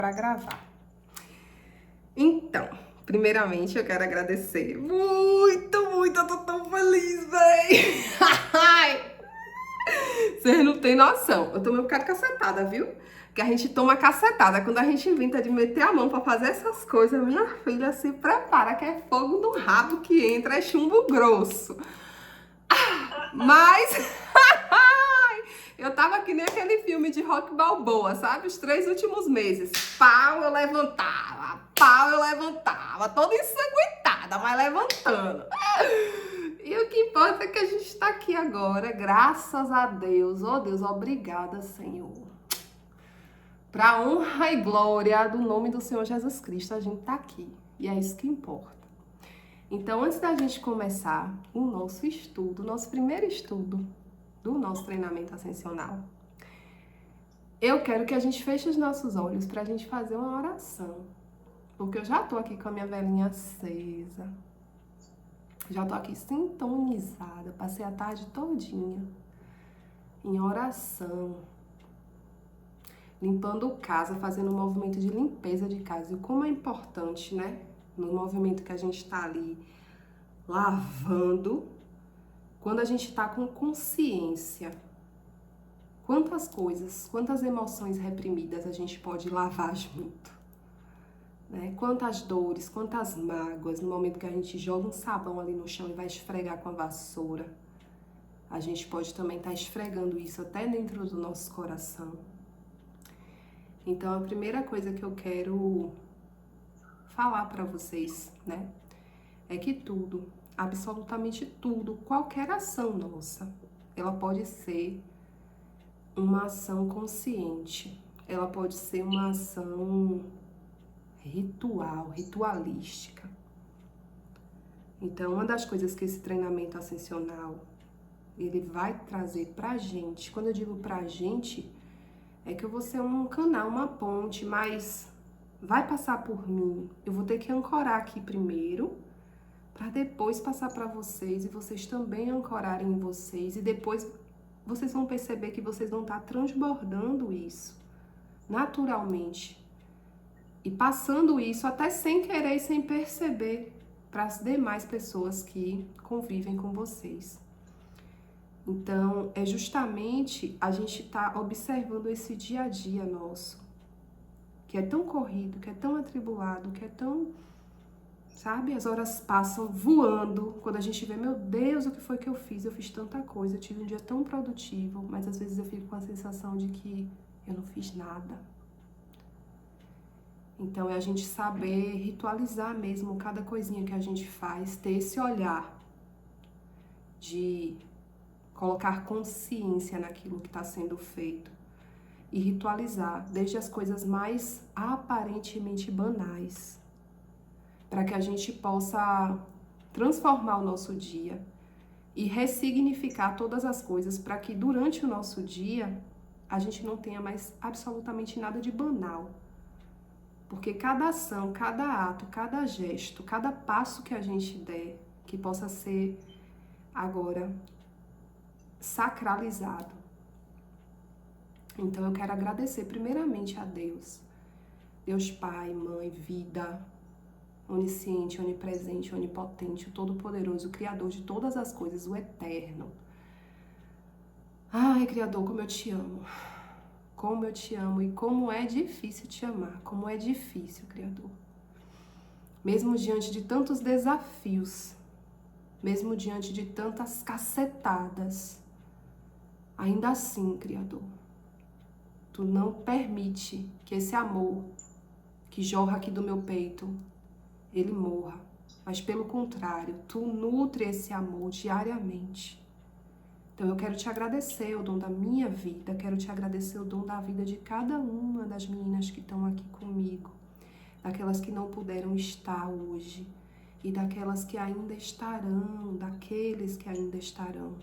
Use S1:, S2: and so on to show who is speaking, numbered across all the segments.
S1: para gravar. Então, primeiramente eu quero agradecer muito, eu tô tão feliz, véi! Vocês não têm noção, eu tomei um bocado de cacetada, viu? Que a gente toma cacetada quando a gente inventa de meter a mão pra fazer essas coisas. Minha filha, se prepara que é fogo no rabo que entra, é chumbo grosso. Mas eu tava que nem aquele filme de Rock Balboa, sabe? Os 3 últimos meses. Pau eu levantava, toda ensanguentada, mas levantando. E o que importa é que a gente tá aqui agora, graças a Deus. Oh Deus, obrigada, Senhor. Pra honra e glória do nome do Senhor Jesus Cristo, a gente tá aqui. E é isso que importa. Então, antes da gente começar o nosso estudo, nosso primeiro estudo do nosso treinamento ascensional, eu quero que a gente feche os nossos olhos para a gente fazer uma oração. Porque eu já tô aqui com a minha velinha acesa. Já tô aqui sintonizada. Passei a tarde todinha em oração. Limpando casa, fazendo um movimento de limpeza de casa. E como é importante, né? No movimento que a gente tá ali lavando, quando a gente tá com consciência, quantas coisas, quantas emoções reprimidas a gente pode lavar junto, né? Quantas dores, quantas mágoas, no momento que a gente joga um sabão ali no chão e vai esfregar com a vassoura, a gente pode também estar esfregando isso até dentro do nosso coração. Então, a primeira coisa que eu quero falar para vocês, né, é que tudo, absolutamente tudo, qualquer ação nossa, ela pode ser uma ação consciente, ela pode ser uma ação ritualística. Então, uma das coisas que esse treinamento ascensional, ele vai trazer pra gente, quando eu digo pra gente, é que eu vou ser um canal, uma ponte, mas vai passar por mim. Eu vou ter que ancorar aqui primeiro, para depois passar para vocês e vocês também ancorarem em vocês, e depois vocês vão perceber que vocês vão estar transbordando isso naturalmente e passando isso até sem querer e sem perceber para as demais pessoas que convivem com vocês. Então, é justamente a gente estar observando esse dia a dia nosso, que é tão corrido, que é tão atribulado, que é tão, sabe? As horas passam voando. Quando a gente vê, meu Deus, o que foi que eu fiz? Eu fiz tanta coisa, eu tive um dia tão produtivo, mas às vezes eu fico com a sensação de que eu não fiz nada. Então é a gente saber ritualizar mesmo cada coisinha que a gente faz, ter esse olhar de colocar consciência naquilo que está sendo feito e ritualizar desde as coisas mais aparentemente banais, para que a gente possa transformar o nosso dia e ressignificar todas as coisas para que durante o nosso dia a gente não tenha mais absolutamente nada de banal. Porque cada ação, cada ato, cada gesto, cada passo que a gente der, que possa ser agora sacralizado. Então eu quero agradecer primeiramente a Deus, Deus Pai, Mãe, Vida, onisciente, onipresente, onipotente, o Todo-Poderoso, o Criador de todas as coisas, o Eterno. Ai, Criador, como eu te amo. Como eu te amo e como é difícil te amar. Como é difícil, Criador. Mesmo diante de tantos desafios, mesmo diante de tantas cacetadas, ainda assim, Criador, Tu não permite que esse amor que jorra aqui do meu peito, ele morra. Mas pelo contrário, Tu nutre esse amor diariamente. Então eu quero te agradecer o dom da minha vida, quero te agradecer o dom da vida de cada uma das meninas que estão aqui comigo, daquelas que não puderam estar hoje e daquelas que ainda estarão, daqueles que ainda estarão.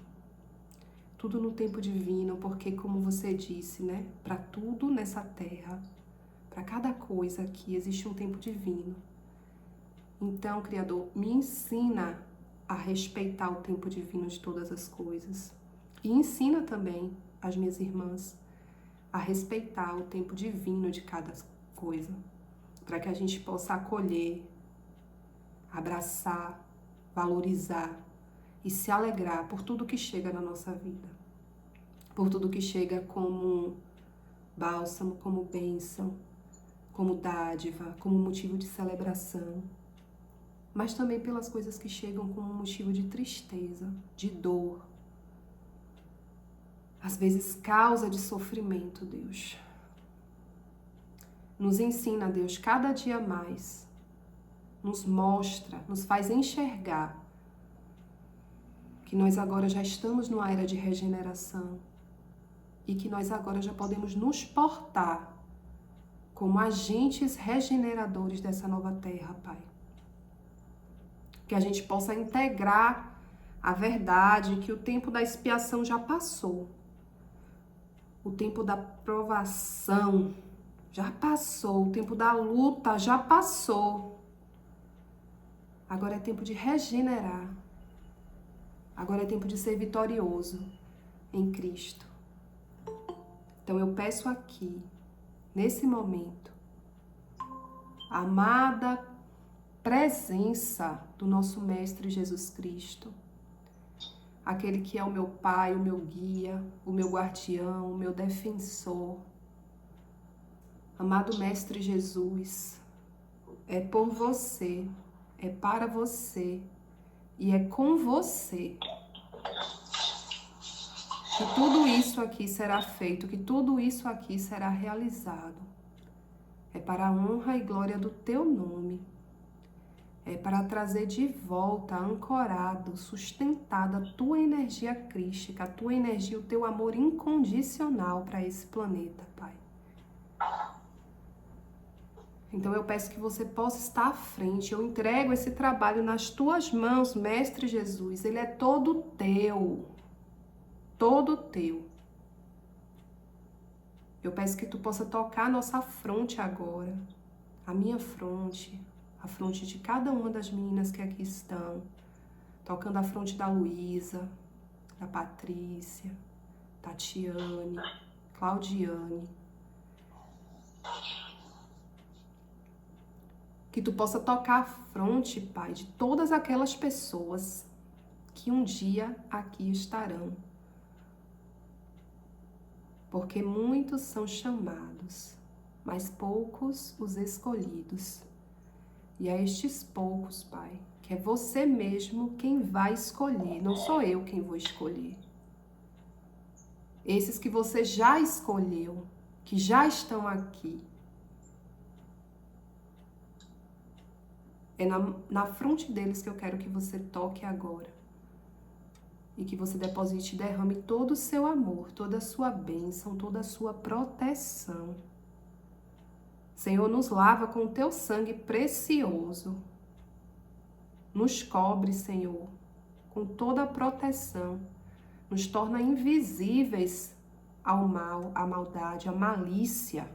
S1: Tudo no tempo divino, porque como você disse, né, para tudo nessa terra, para cada coisa aqui existe um tempo divino. Então, Criador, me ensina a respeitar o tempo divino de todas as coisas. E ensina também as minhas irmãs a respeitar o tempo divino de cada coisa, para que a gente possa acolher, abraçar, valorizar e se alegrar por tudo que chega na nossa vida, por tudo que chega como bálsamo, como bênção, como dádiva, como motivo de celebração, mas também pelas coisas que chegam como motivo de tristeza, de dor, às vezes causa de sofrimento, Deus. Nos ensina, Deus, cada dia mais, nos mostra, nos faz enxergar que nós agora já estamos numa era de regeneração e que nós agora já podemos nos portar como agentes regeneradores dessa nova terra, Pai. Que a gente possa integrar a verdade, que o tempo da expiação já passou. O tempo da provação já passou. O tempo da luta já passou. Agora é tempo de regenerar. Agora é tempo de ser vitorioso em Cristo. Então eu peço aqui, nesse momento, a amada presença do nosso Mestre Jesus Cristo, aquele que é o meu Pai, o meu guia, o meu guardião, o meu defensor. Amado Mestre Jesus, é por você, é para você e é com você que tudo isso aqui será feito, que tudo isso aqui será realizado. É para a honra e glória do teu nome. É para trazer de volta, ancorado, sustentada a tua energia crística, a tua energia, o teu amor incondicional para esse planeta, Pai. Então eu peço que você possa estar à frente. Eu entrego esse trabalho nas tuas mãos, Mestre Jesus. Ele é todo teu. Todo teu. Eu peço que tu possa tocar a nossa fronte agora. A minha fronte. A fronte de cada uma das meninas que aqui estão. Tocando a fronte da Luísa, da Patrícia, Tatiane, Claudiane. Que tu possa tocar a fronte, Pai, de todas aquelas pessoas que um dia aqui estarão. Porque muitos são chamados, mas poucos os escolhidos. E a estes poucos, Pai, que é você mesmo quem vai escolher, não sou eu quem vou escolher. Esses que você já escolheu, que já estão aqui. É na fronte deles que eu quero que você toque agora. E que você deposite e derrame todo o seu amor, toda a sua bênção, toda a sua proteção. Senhor, nos lava com o teu sangue precioso. Nos cobre, Senhor, com toda a proteção. Nos torna invisíveis ao mal, à maldade, à malícia.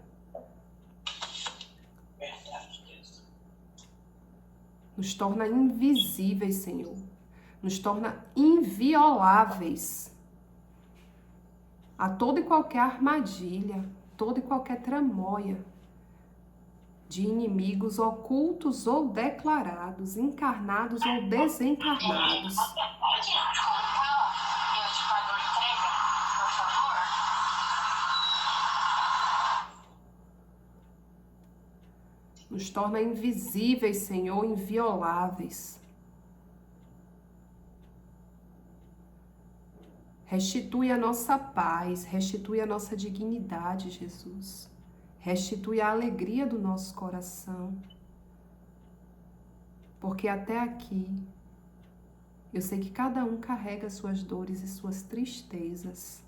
S1: Nos torna invisíveis, Senhor. Nos torna invioláveis a toda e qualquer armadilha, toda e qualquer tramóia de inimigos ocultos ou declarados, encarnados ou desencarnados. Nos torna invisíveis, Senhor, invioláveis. Restitui a nossa paz, restitui a nossa dignidade, Jesus. Restitui a alegria do nosso coração. Porque até aqui, eu sei que cada um carrega suas dores e suas tristezas.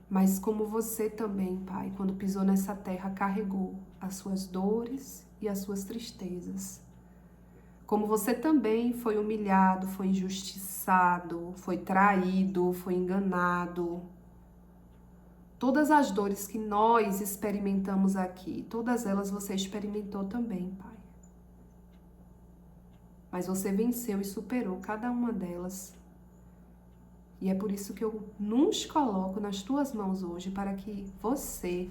S1: Mas como você também, Pai, quando pisou nessa terra, carregou as suas dores e as suas tristezas. Como você também foi humilhado, foi injustiçado, foi traído, foi enganado. Todas as dores que nós experimentamos aqui, todas elas você experimentou também, Pai. Mas você venceu e superou cada uma delas. E é por isso que eu nos coloco nas tuas mãos hoje, para que você,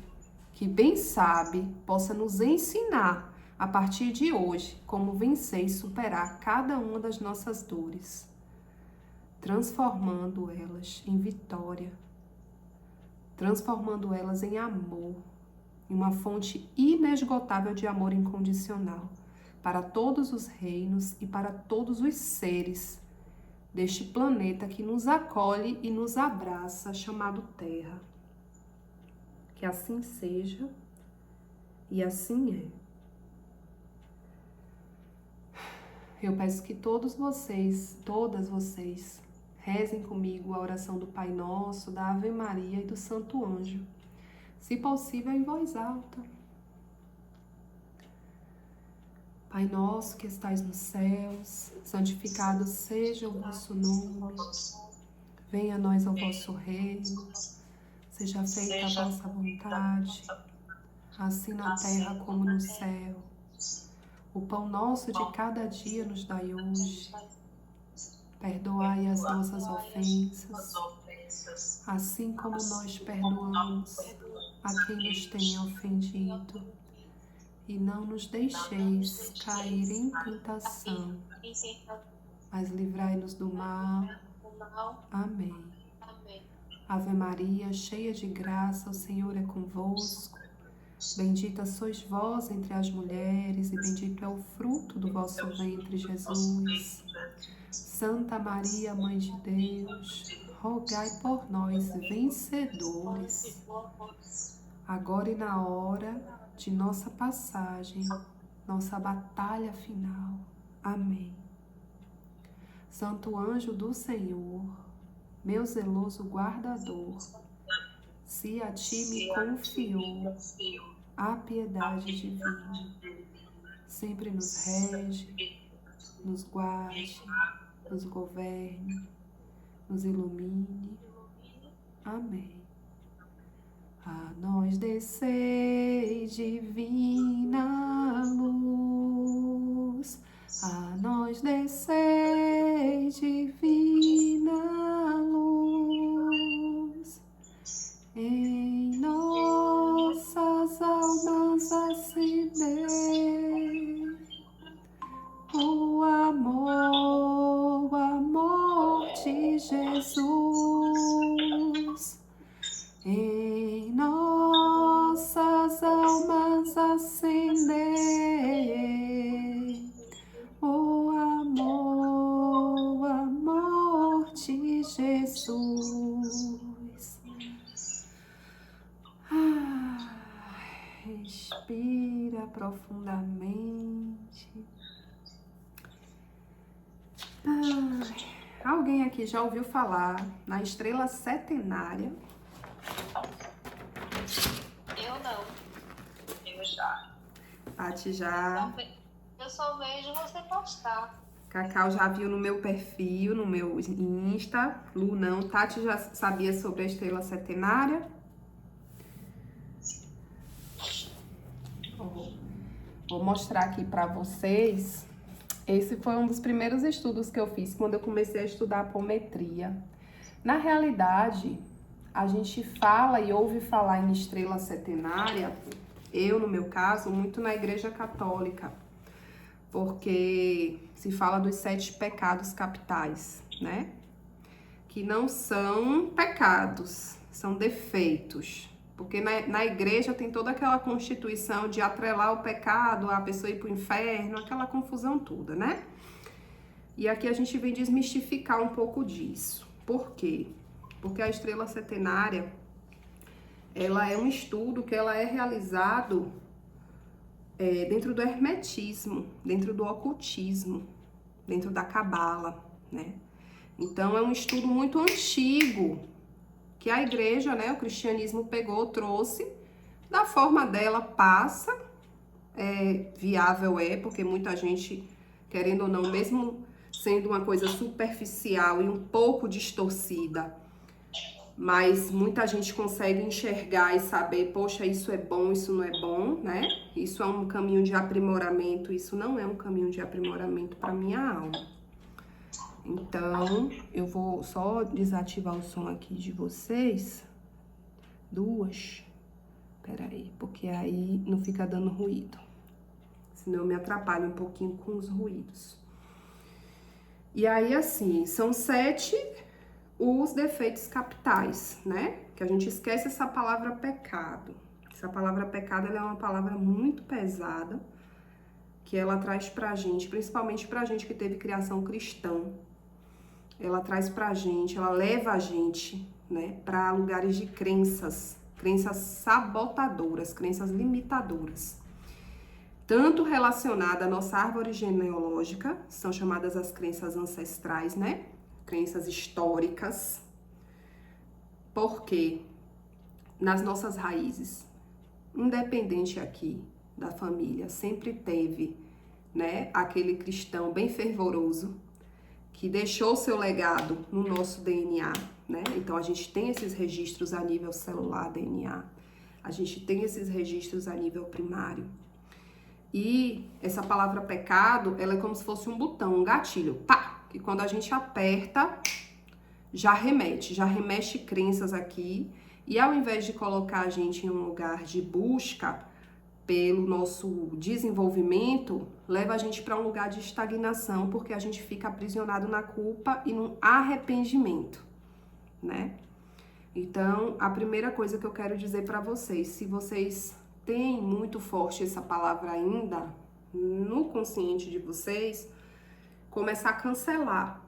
S1: que bem sabe, possa nos ensinar a partir de hoje como vencer e superar cada uma das nossas dores, transformando elas em vitória, transformando elas em amor, em uma fonte inesgotável de amor incondicional para todos os reinos e para todos os seres deste planeta que nos acolhe e nos abraça, chamado Terra. Que assim seja e assim é. Eu peço que todas vocês, rezem comigo a oração do Pai Nosso, da Ave Maria e do Santo Anjo, se possível em voz alta. Pai nosso que estais nos céus, santificado seja o vosso nome, venha a nós o vosso reino, seja feita a vossa vontade, assim na terra como no céu. O pão nosso de cada dia nos dai hoje. Perdoai as nossas ofensas, assim como nós perdoamos a quem nos tem ofendido. E não nos deixeis cair em tentação, mas livrai-nos do mal. Amém. Ave Maria, cheia de graça, o Senhor é convosco. Bendita sois vós entre as mulheres, e bendito é o fruto do vosso ventre, Jesus. Santa Maria, Mãe de Deus, rogai por nós, vencedores, agora e na hora de nossa passagem, nossa batalha final. Amém. Santo anjo do Senhor, meu zeloso guardador, se a ti me confiou a piedade divina, sempre nos rege, nos guarde, nos governe, nos ilumine. Amém. A nós descei divina luz, a nós descei divina luz, em nossas almas acender o amor de Jesus. Em nossas almas acender o amor de Jesus. Respira profundamente. Alguém aqui já ouviu falar na estrela setenária?
S2: Eu não. Eu já.
S1: Tati já.
S2: Eu só vejo você postar.
S1: Cacau já viu no meu perfil, no meu Insta. Lu não. Tati já sabia sobre a estrela setenária? Vou mostrar aqui para vocês. Esse foi um dos primeiros estudos que eu fiz quando eu comecei a estudar apometria. Na realidade, a gente fala e ouve falar em estrela setenária, eu, no meu caso, muito na Igreja Católica, porque se fala dos 7 pecados capitais, né? Que não são pecados, são defeitos. Porque na igreja tem toda aquela constituição de atrelar o pecado, a pessoa ir pro inferno, aquela confusão toda, né? E aqui a gente vem desmistificar um pouco disso. Por quê? Porque a estrela setenária, ela é um estudo que ela é realizado dentro do hermetismo, dentro do ocultismo, dentro da cabala, né? Então é um estudo muito antigo, que a igreja, né, o cristianismo pegou, trouxe, da forma dela passa, viável porque muita gente, querendo ou não, mesmo sendo uma coisa superficial e um pouco distorcida, mas muita gente consegue enxergar e saber, poxa, isso é bom, isso não é bom, né? Isso é um caminho de aprimoramento, isso não é um caminho de aprimoramento para minha alma. Então, eu vou só desativar o som aqui de vocês. Duas. Peraí, porque aí não fica dando ruído. Senão eu me atrapalho um pouquinho com os ruídos. E aí, assim, são 7 os defeitos capitais, né? Que a gente esquece essa palavra pecado. Essa palavra pecado, ela é uma palavra muito pesada, que ela traz pra gente, principalmente pra gente que teve criação cristã. Ela traz pra gente, ela leva a gente, né, pra lugares de crenças sabotadoras, crenças limitadoras. Tanto relacionada à nossa árvore genealógica, são chamadas as crenças ancestrais, né? Crenças históricas. Porque nas nossas raízes, independente aqui da família, sempre teve, né, aquele cristão bem fervoroso que deixou seu legado no nosso DNA, né? Então a gente tem esses registros a nível celular, DNA. A gente tem esses registros a nível primário. E essa palavra pecado, ela é como se fosse um botão, um gatilho, pá, que quando a gente aperta, já remexe crenças aqui. E ao invés de colocar a gente em um lugar de busca pelo nosso desenvolvimento, leva a gente para um lugar de estagnação, porque a gente fica aprisionado na culpa e no arrependimento, né? Então, a primeira coisa que eu quero dizer para vocês, se vocês têm muito forte essa palavra ainda no consciente de vocês, começar a cancelar.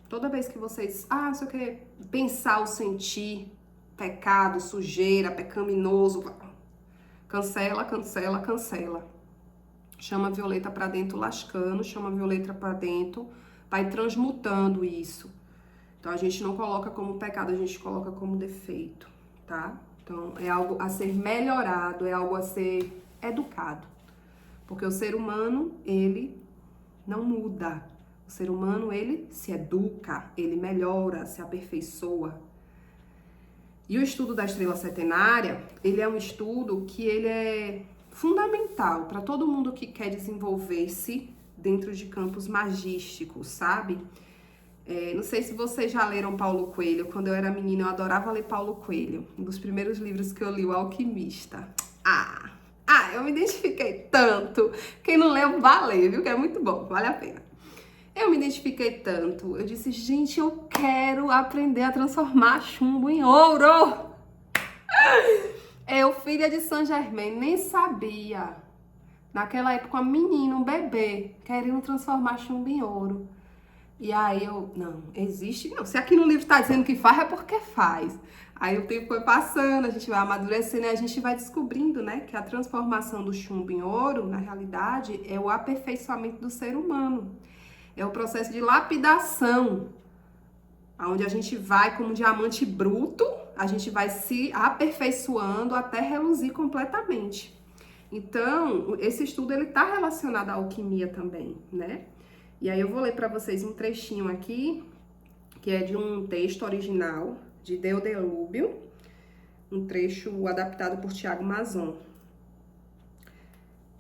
S1: Toda vez que vocês, não sei o que, pensar ou sentir pecado, sujeira, pecaminoso, cancela, cancela, cancela. Chama a Violeta pra dentro lascando, chama a Violeta pra dentro, vai transmutando isso. Então a gente não coloca como pecado, a gente coloca como defeito, tá? Então é algo a ser melhorado, é algo a ser educado. Porque o ser humano, ele não muda. O ser humano, ele se educa, ele melhora, se aperfeiçoa. E o estudo da estrela setenária, ele é um estudo que ele é fundamental para todo mundo que quer desenvolver-se dentro de campos magísticos, sabe? Não sei se vocês já leram Paulo Coelho. Quando eu era menina, eu adorava ler Paulo Coelho. Um dos primeiros livros que eu li, O Alquimista. Eu me identifiquei tanto. Quem não leu, vá ler, viu? Que é muito bom, vale a pena. Eu me identifiquei tanto, eu disse, gente, eu quero aprender a transformar chumbo em ouro. Eu, filha de Saint Germain, nem sabia. Naquela época, uma menina, um bebê, querendo transformar chumbo em ouro. E aí eu, não, existe, não. Se aqui no livro tá dizendo que faz, é porque faz. Aí o tempo foi passando, a gente vai amadurecendo e a gente vai descobrindo, né, que a transformação do chumbo em ouro, na realidade, é o aperfeiçoamento do ser humano. É o processo de lapidação, onde a gente vai, como um diamante bruto, a gente vai se aperfeiçoando até reluzir completamente. Então, esse estudo ele está relacionado à alquimia também, né? E aí eu vou ler para vocês um trechinho aqui, que é de um texto original de Deodelúbio, um trecho adaptado por Tiago Mazon.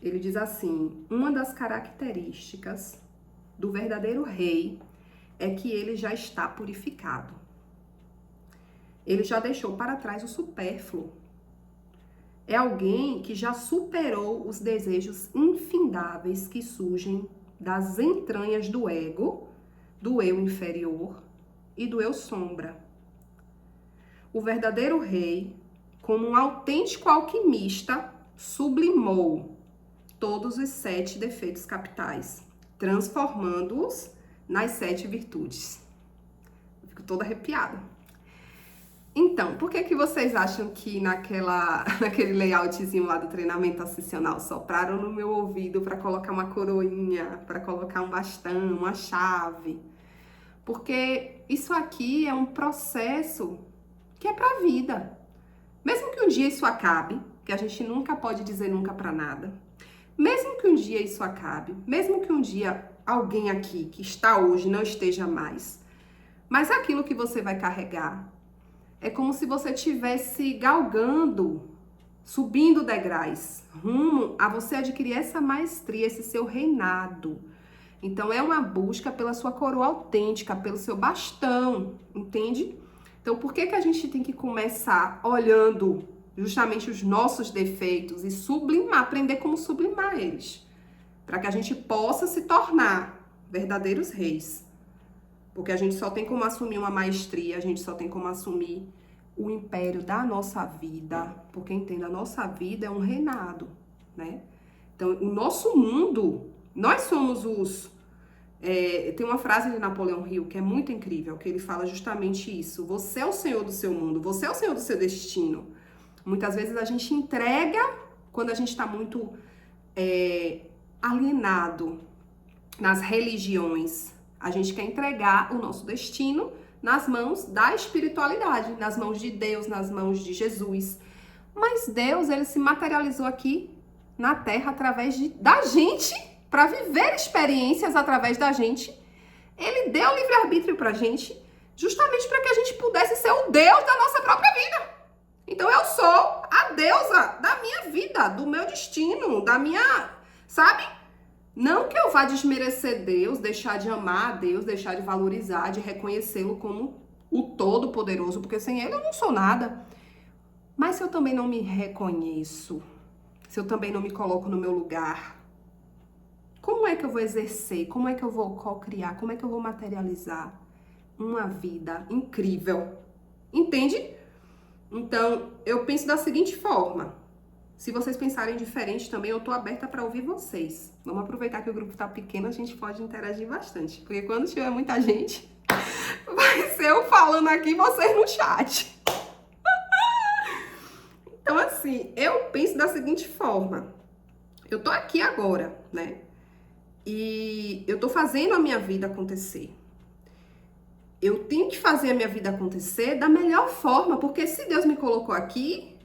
S1: Ele diz assim: uma das características do verdadeiro rei é que ele já está purificado. Ele já deixou para trás o supérfluo. É alguém que já superou os desejos infindáveis que surgem das entranhas do ego, do eu inferior e do eu sombra. O verdadeiro rei, como um autêntico alquimista, sublimou todos os 7 defeitos capitais, transformando-os nas 7 virtudes. Eu fico toda arrepiada. Então, por que vocês acham que naquele layoutzinho lá do treinamento ascensional sopraram no meu ouvido para colocar uma coroinha, para colocar um bastão, uma chave? Porque isso aqui é um processo que é para a vida. Mesmo que um dia isso acabe, que a gente nunca pode dizer nunca para nada, mesmo que um dia isso acabe, mesmo que um dia alguém aqui que está hoje não esteja mais, mas aquilo que você vai carregar é como se você estivesse galgando, subindo degraus, rumo a você adquirir essa maestria, esse seu reinado, Então, é uma busca pela sua coroa autêntica, pelo seu bastão, entende? Então, por que a gente tem que começar olhando justamente os nossos defeitos e sublimar, aprender como sublimar eles? Para que a gente possa se tornar verdadeiros reis. Porque a gente só tem como assumir uma maestria, a gente só tem como assumir o império da nossa vida. Porque, entenda, a nossa vida é um reinado, né? Então, o nosso mundo, nós somos os... tem uma frase de Napoleão Hill que é muito incrível, que ele fala justamente isso. Você é o senhor do seu mundo, você é o senhor do seu destino. Muitas vezes a gente entrega, quando a gente está muito alienado nas religiões, a gente quer entregar o nosso destino nas mãos da espiritualidade, nas mãos de Deus, nas mãos de Jesus. Mas Deus, ele se materializou aqui na Terra através da gente, para viver experiências através da gente. Ele deu livre-arbítrio pra gente, justamente para que a gente pudesse ser o Deus da nossa própria vida. Então eu sou a deusa da minha vida, do meu destino, da minha, sabe? Não que eu vá desmerecer Deus, deixar de amar a Deus, deixar de valorizar, de reconhecê-lo como o Todo-Poderoso, porque sem ele eu não sou nada. Mas se eu também não me reconheço, se eu também não me coloco no meu lugar, como é que eu vou exercer? Como é que eu vou co-criar? Como é que eu vou materializar uma vida incrível? Entende? Então, eu penso da seguinte forma. Se vocês pensarem diferente também, eu tô aberta para ouvir vocês. Vamos aproveitar que o grupo tá pequeno, a gente pode interagir bastante. Porque quando tiver muita gente, vai ser eu falando aqui e vocês no chat. Então, assim, eu penso da seguinte forma. Eu tô aqui agora, né? E eu tô fazendo a minha vida acontecer. Eu tenho que fazer a minha vida acontecer da melhor forma, porque se Deus me colocou aqui,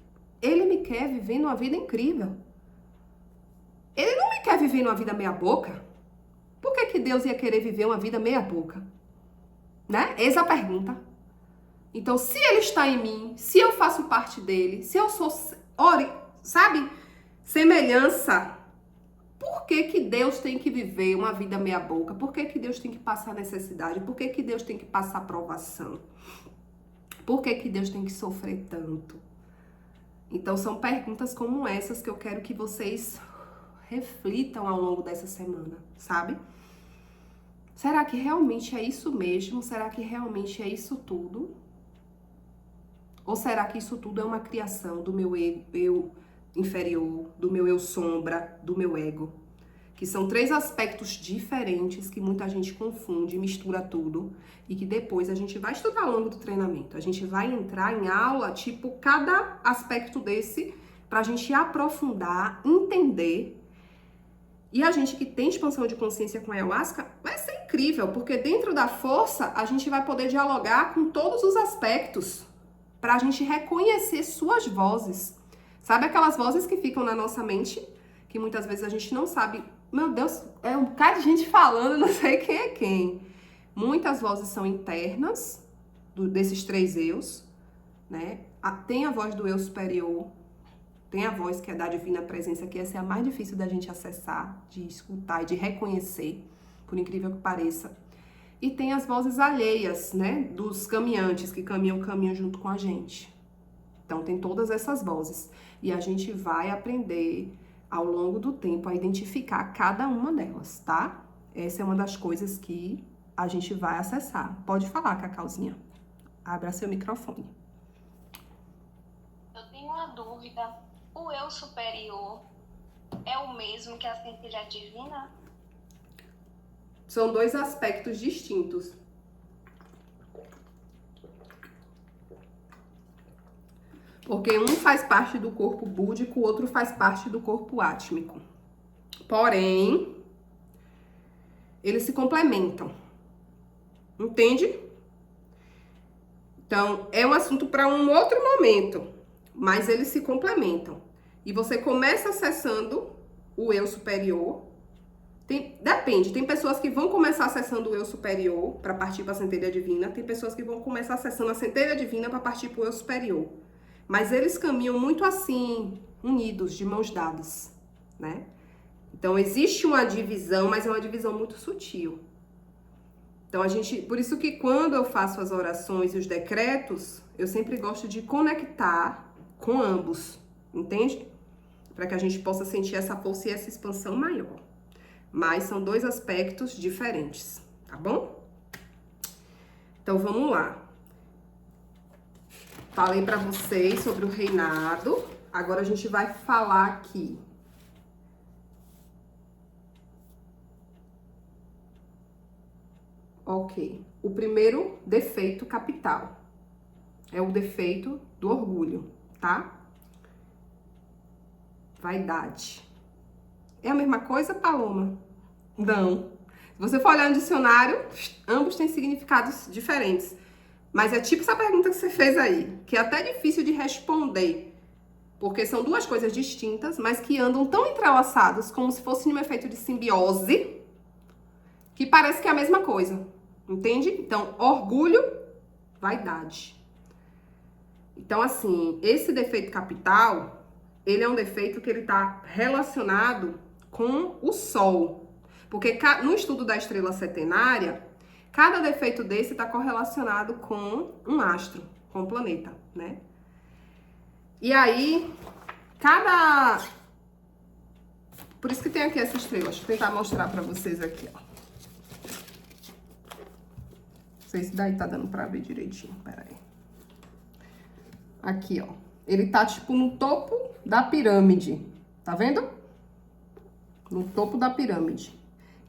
S1: Ele me quer vivendo uma vida incrível. Ele não me quer viver uma vida meia boca. Por que Deus ia querer viver uma vida meia boca? Né? Eis a pergunta. Então, se Ele está em mim, se eu faço parte dele, se eu sou, sabe, semelhança, por que Deus tem que viver uma vida meia boca? Por que Deus tem que passar necessidade? Por que Deus tem que passar provação? Por que Deus tem que sofrer tanto? Então, são perguntas como essas que eu quero que vocês reflitam ao longo dessa semana, sabe? Será que realmente é isso mesmo? Será que realmente é isso tudo? Ou será que isso tudo é uma criação do meu eu inferior, do meu eu sombra, do meu ego? Que são 3 aspectos diferentes que muita gente confunde, mistura tudo e que depois a gente vai estudar ao longo do treinamento. A gente vai entrar em aula, tipo, cada aspecto desse pra gente aprofundar, entender. E a gente que tem expansão de consciência com a Ayahuasca vai ser incrível, porque dentro da força a gente vai poder dialogar com todos os aspectos pra gente reconhecer suas vozes. Sabe aquelas vozes que ficam na nossa mente, que muitas vezes a gente não sabe, meu Deus, é um bocado de gente falando, não sei quem é quem. Muitas vozes são internas, desses 3 eus, né? Tem a voz do eu superior, tem a voz que é da divina presença, que essa é a mais difícil da gente acessar, de escutar e de reconhecer, por incrível que pareça. E tem as vozes alheias, né? Dos caminhantes que caminham o caminho junto com a gente. Então, tem todas essas vozes. E a gente vai aprender ao longo do tempo a identificar cada uma delas, tá? Essa é uma das coisas que a gente vai acessar. Pode falar, Cacauzinha. Abra seu microfone.
S2: Eu tenho uma dúvida. O eu superior é o mesmo que a centelha divina?
S1: São 2 aspectos distintos. Porque um faz parte do corpo búdico, o outro faz parte do corpo átmico. Porém, eles se complementam. Entende? Então, é um assunto para um outro momento, mas eles se complementam. E você começa acessando o eu superior. Depende, tem pessoas que vão começar acessando o eu superior para partir para a centelha divina, tem pessoas que vão começar acessando a centelha divina para partir para o eu superior. Mas eles caminham muito assim, unidos, de mãos dadas, né? Então, existe uma divisão, mas é uma divisão muito sutil. Então, por isso que quando eu faço as orações e os decretos, eu sempre gosto de conectar com ambos, entende? Para que a gente possa sentir essa força e essa expansão maior. Mas são dois aspectos diferentes, tá bom? Então, vamos lá. Falei para vocês sobre o reinado. Agora a gente vai falar aqui. Ok. O primeiro defeito capital é o defeito do orgulho, tá? Vaidade. É a mesma coisa, Paloma? Não. Se você for olhar no dicionário, ambos têm significados diferentes. Mas é tipo essa pergunta que você fez aí, que é até difícil de responder, porque são duas coisas distintas, mas que andam tão entrelaçadas, como se fosse um efeito de simbiose, que parece que é a mesma coisa, entende? Então, orgulho, vaidade. Então, assim, esse defeito capital, ele é um defeito que ele está relacionado com o Sol, porque no estudo da estrela setenária, cada defeito desse está correlacionado com um astro, com um planeta, né? E aí, por isso que tem aqui essa estrela. Deixa eu tentar mostrar para vocês aqui, ó. Não sei se daí tá dando para ver direitinho, peraí. Aqui, ó. Ele tá, tipo, no topo da pirâmide, tá vendo? No topo da pirâmide.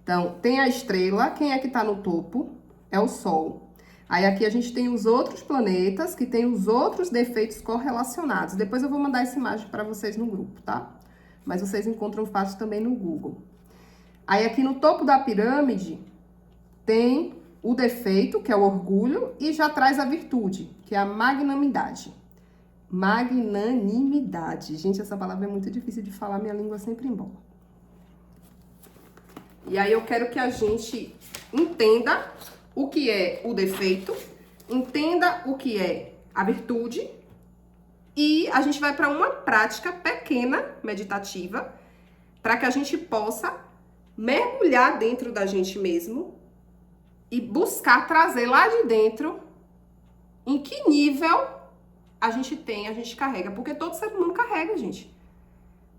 S1: Então, tem a estrela, quem é que tá no topo? É o Sol. Aí aqui a gente tem os outros planetas que tem os outros defeitos correlacionados. Depois eu vou mandar essa imagem para vocês no grupo, tá? Mas vocês encontram fácil também no Google. Aí aqui no topo da pirâmide tem o defeito, que é o orgulho, e já traz a virtude, que é a magnanimidade. Magnanimidade. Gente, essa palavra é muito difícil de falar, minha língua sempre embola. E aí eu quero que a gente entenda o que é o defeito, entenda o que é a virtude, e a gente vai para uma prática pequena, meditativa, para que a gente possa mergulhar dentro da gente mesmo e buscar trazer lá de dentro em que nível a gente carrega, porque todo ser humano carrega, gente.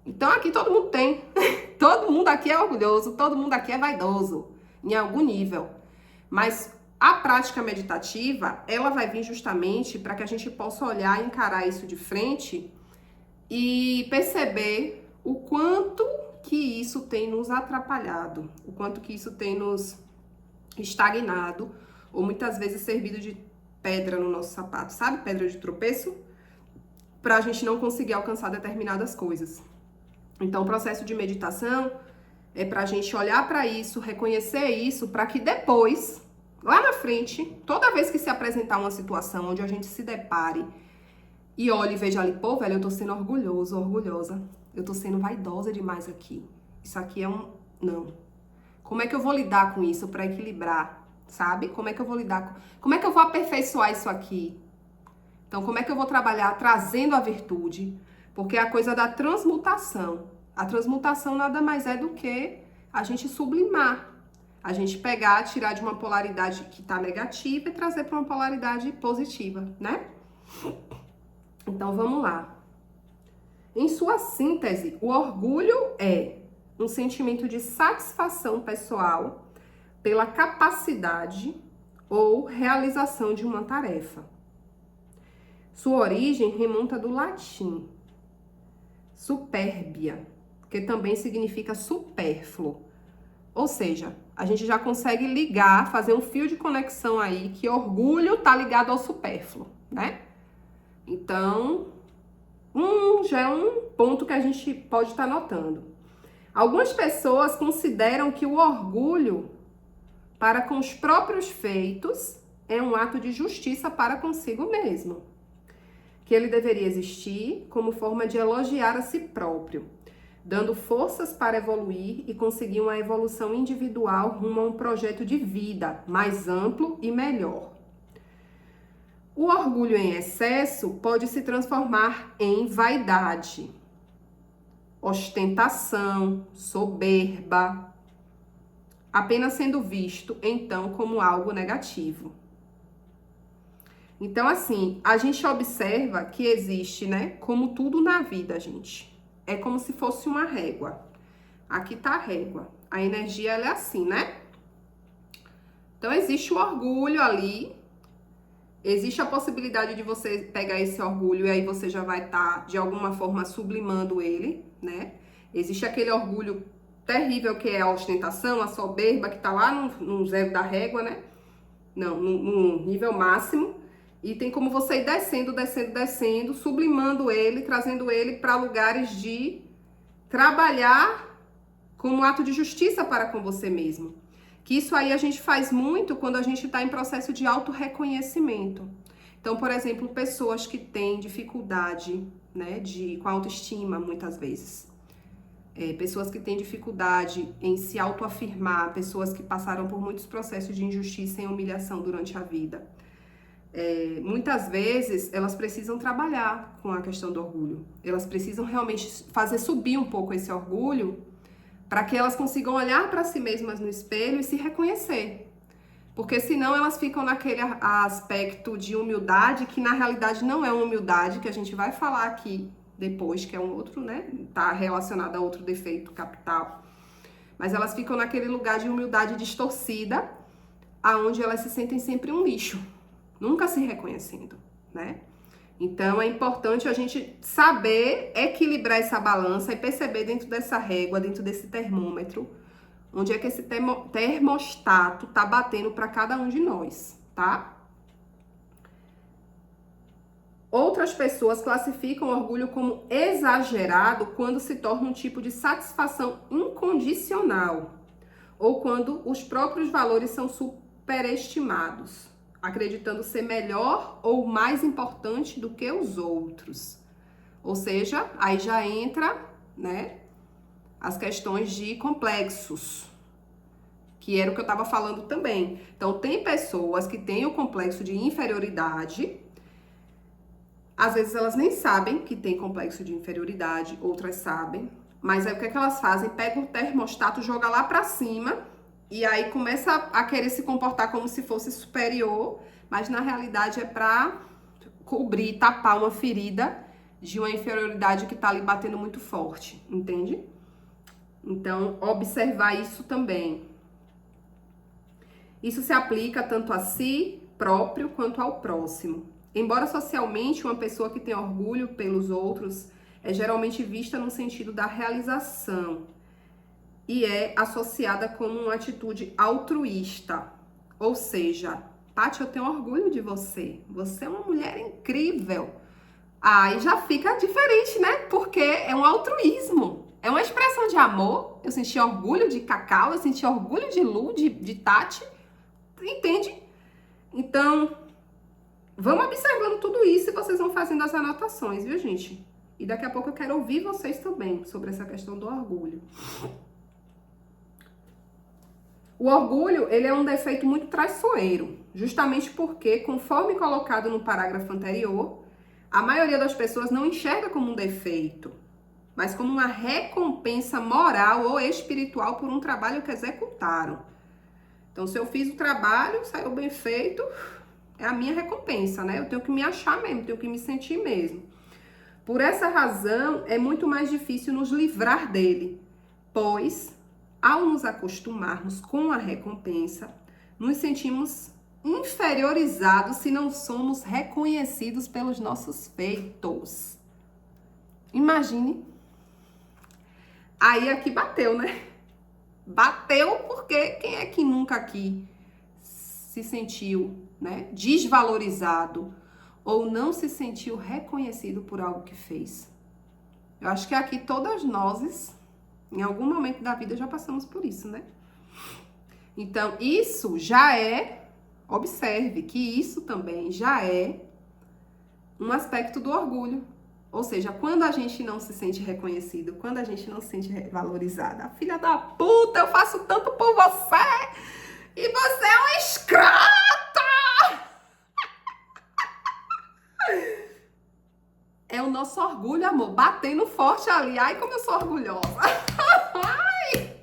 S1: Então aqui todo mundo tem, todo mundo aqui é orgulhoso, todo mundo aqui é vaidoso, em algum nível. Mas a prática meditativa, ela vai vir justamente para que a gente possa olhar e encarar isso de frente e perceber o quanto que isso tem nos atrapalhado, o quanto que isso tem nos estagnado, ou muitas vezes servido de pedra no nosso sapato, sabe? Pedra de tropeço, para a gente não conseguir alcançar determinadas coisas. Então, o processo de meditação é para a gente olhar para isso, reconhecer isso, para que depois, lá na frente, toda vez que se apresentar uma situação onde a gente se depare e olhe e veja ali, pô, velho, eu tô sendo orgulhoso, orgulhosa, eu tô sendo vaidosa demais aqui. Isso aqui é um... Não. Como é que eu vou lidar com isso para equilibrar, sabe? Como é que eu vou lidar com... Como é que eu vou aperfeiçoar isso aqui? Então, como é que eu vou trabalhar trazendo a virtude? Porque é a coisa da transmutação. A transmutação nada mais é do que a gente sublimar. A gente pegar, tirar de uma polaridade que está negativa e trazer para uma polaridade positiva, né? Então, vamos lá. Em sua síntese, o orgulho é um sentimento de satisfação pessoal pela capacidade ou realização de uma tarefa. Sua origem remonta do latim supérbia, que também significa supérfluo. Ou seja, a gente já consegue ligar, fazer um fio de conexão aí, que orgulho tá ligado ao supérfluo, né? Então, já é um ponto que a gente pode estar notando. Algumas pessoas consideram que o orgulho para com os próprios feitos é um ato de justiça para consigo mesmo, que ele deveria existir como forma de elogiar a si próprio, dando forças para evoluir e conseguir uma evolução individual rumo a um projeto de vida mais amplo e melhor. O orgulho em excesso pode se transformar em vaidade. ostentação, soberba, apenas sendo visto, então, como algo negativo. Então, assim, a gente observa que existe, né, como tudo na vida, gente. É como se fosse uma régua. Aqui tá a régua. A energia, ela é assim, né? Então, existe o orgulho ali. Existe a possibilidade de você pegar esse orgulho e aí você já vai estar, de alguma forma, sublimando ele, né? Existe aquele orgulho terrível que é a ostentação, a soberba, que tá lá no zero da régua, né? Não, no nível máximo. E tem como você ir descendo, descendo, descendo, sublimando ele, trazendo ele para lugares de trabalhar como um ato de justiça para com você mesmo. Que isso aí a gente faz muito quando a gente está em processo de autorreconhecimento. Então, por exemplo, pessoas que têm dificuldade, né, com autoestima, muitas vezes. Pessoas que têm dificuldade em se autoafirmar, pessoas que passaram por muitos processos de injustiça e humilhação durante a vida. Muitas vezes elas precisam trabalhar com a questão do orgulho. Elas precisam realmente fazer subir um pouco esse orgulho para que elas consigam olhar para si mesmas no espelho e se reconhecer. Porque senão elas ficam naquele aspecto de humildade que na realidade não é uma humildade, que a gente vai falar aqui depois, que é um outro, né? Tá relacionado a outro defeito capital. Mas elas ficam naquele lugar de humildade distorcida, aonde elas se sentem sempre um lixo, nunca se reconhecendo, né? Então é importante a gente saber equilibrar essa balança e perceber dentro dessa régua, dentro desse termômetro, onde é que esse termostato tá batendo para cada um de nós, tá? Outras pessoas classificam o orgulho como exagerado quando se torna um tipo de satisfação incondicional ou quando os próprios valores são superestimados, acreditando ser melhor ou mais importante do que os outros. Ou seja, aí já entra, né, as questões de complexos, que era o que eu estava falando também. Então, tem pessoas que têm o complexo de inferioridade. Às vezes elas nem sabem que tem complexo de inferioridade, outras sabem. Mas aí o que é que elas fazem? Pegam o termostato, joga lá pra cima e aí começa a querer se comportar como se fosse superior, mas na realidade é pra cobrir, tapar uma ferida de uma inferioridade que tá ali batendo muito forte, entende? Então, observar isso também. Isso se aplica tanto a si próprio quanto ao próximo. Embora socialmente uma pessoa que tem orgulho pelos outros é geralmente vista no sentido da realização e é associada como uma atitude altruísta. Ou seja, Paty, eu tenho orgulho de você. Você é uma mulher incrível. Aí já fica diferente, né? Porque é um altruísmo. É uma expressão de amor. Eu senti orgulho de Cacau, eu senti orgulho de Lu, de Tati. Entende? Então, vamos observando tudo isso e vocês vão fazendo as anotações, viu, gente? E daqui a pouco eu quero ouvir vocês também sobre essa questão do orgulho. O orgulho, ele é um defeito muito traiçoeiro, justamente porque, conforme colocado no parágrafo anterior, a maioria das pessoas não enxerga como um defeito, mas como uma recompensa moral ou espiritual por um trabalho que executaram. Então, se eu fiz o trabalho, saiu bem feito, é a minha recompensa, né? Eu tenho que me achar mesmo, tenho que me sentir mesmo. Por essa razão, é muito mais difícil nos livrar dele, pois, ao nos acostumarmos com a recompensa, nos sentimos inferiorizados se não somos reconhecidos pelos nossos feitos. Imagine. Aí aqui bateu, né? Bateu porque quem é que nunca aqui se sentiu, né, desvalorizado ou não se sentiu reconhecido por algo que fez? Eu acho que aqui todas nós, em algum momento da vida, já passamos por isso, né? Então, isso já é, observe que isso também já é um aspecto do orgulho. Ou seja, quando a gente não se sente reconhecido, quando a gente não se sente valorizada, filha da puta, eu faço tanto por você e você é uma escrota! É o nosso orgulho, amor, batendo forte ali. Ai, como eu sou orgulhosa. Ai.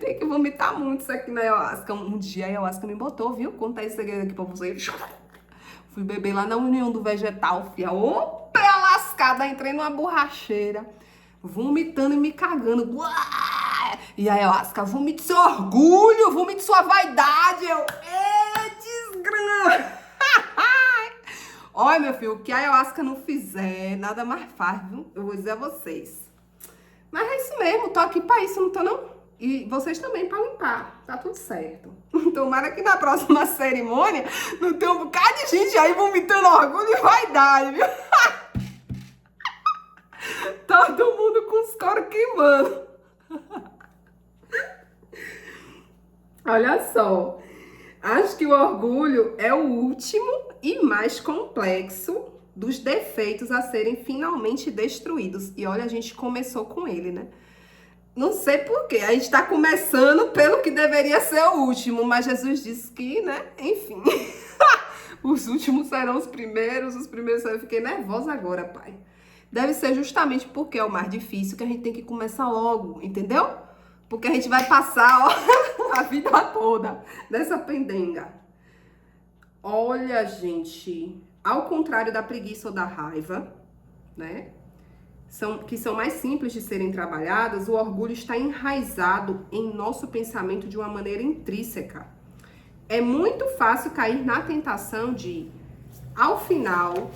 S1: Tem que vomitar muito isso aqui na ayahuasca. Um dia a ayahuasca me botou, viu? Conta esse segredo aqui pra vocês. Fui beber lá na União do Vegetal, fia. Ô, pé lascada, entrei numa borracheira, vomitando e me cagando. E a ayahuasca, vomite seu orgulho, vomite sua vaidade. Eu, desgrama. Olha, meu filho, o que a ayahuasca não fizer, nada mais faz, viu? Eu vou dizer a vocês. Mas é isso mesmo, tô aqui pra isso, não tô não? E vocês também pra limpar, tá tudo certo. Tomara que na próxima cerimônia não tenha um bocado de gente aí vomitando orgulho e vaidade, viu? Todo mundo com os coros queimando. Olha só, acho que o orgulho é o último e mais complexo dos defeitos a serem finalmente destruídos. E olha, a gente começou com ele, né? Não sei porquê, a gente tá começando pelo que deveria ser o último, mas Jesus disse que, né, enfim, os últimos serão os primeiros serão... Eu fiquei nervosa agora, pai. Deve ser justamente porque é o mais difícil que a gente tem que começar logo, entendeu? Porque a gente vai passar, ó, a vida toda nessa pendenga. Olha, gente, ao contrário da preguiça ou da raiva, né? Que são mais simples de serem trabalhadas, o orgulho está enraizado em nosso pensamento de uma maneira intrínseca. É muito fácil cair na tentação de, ao final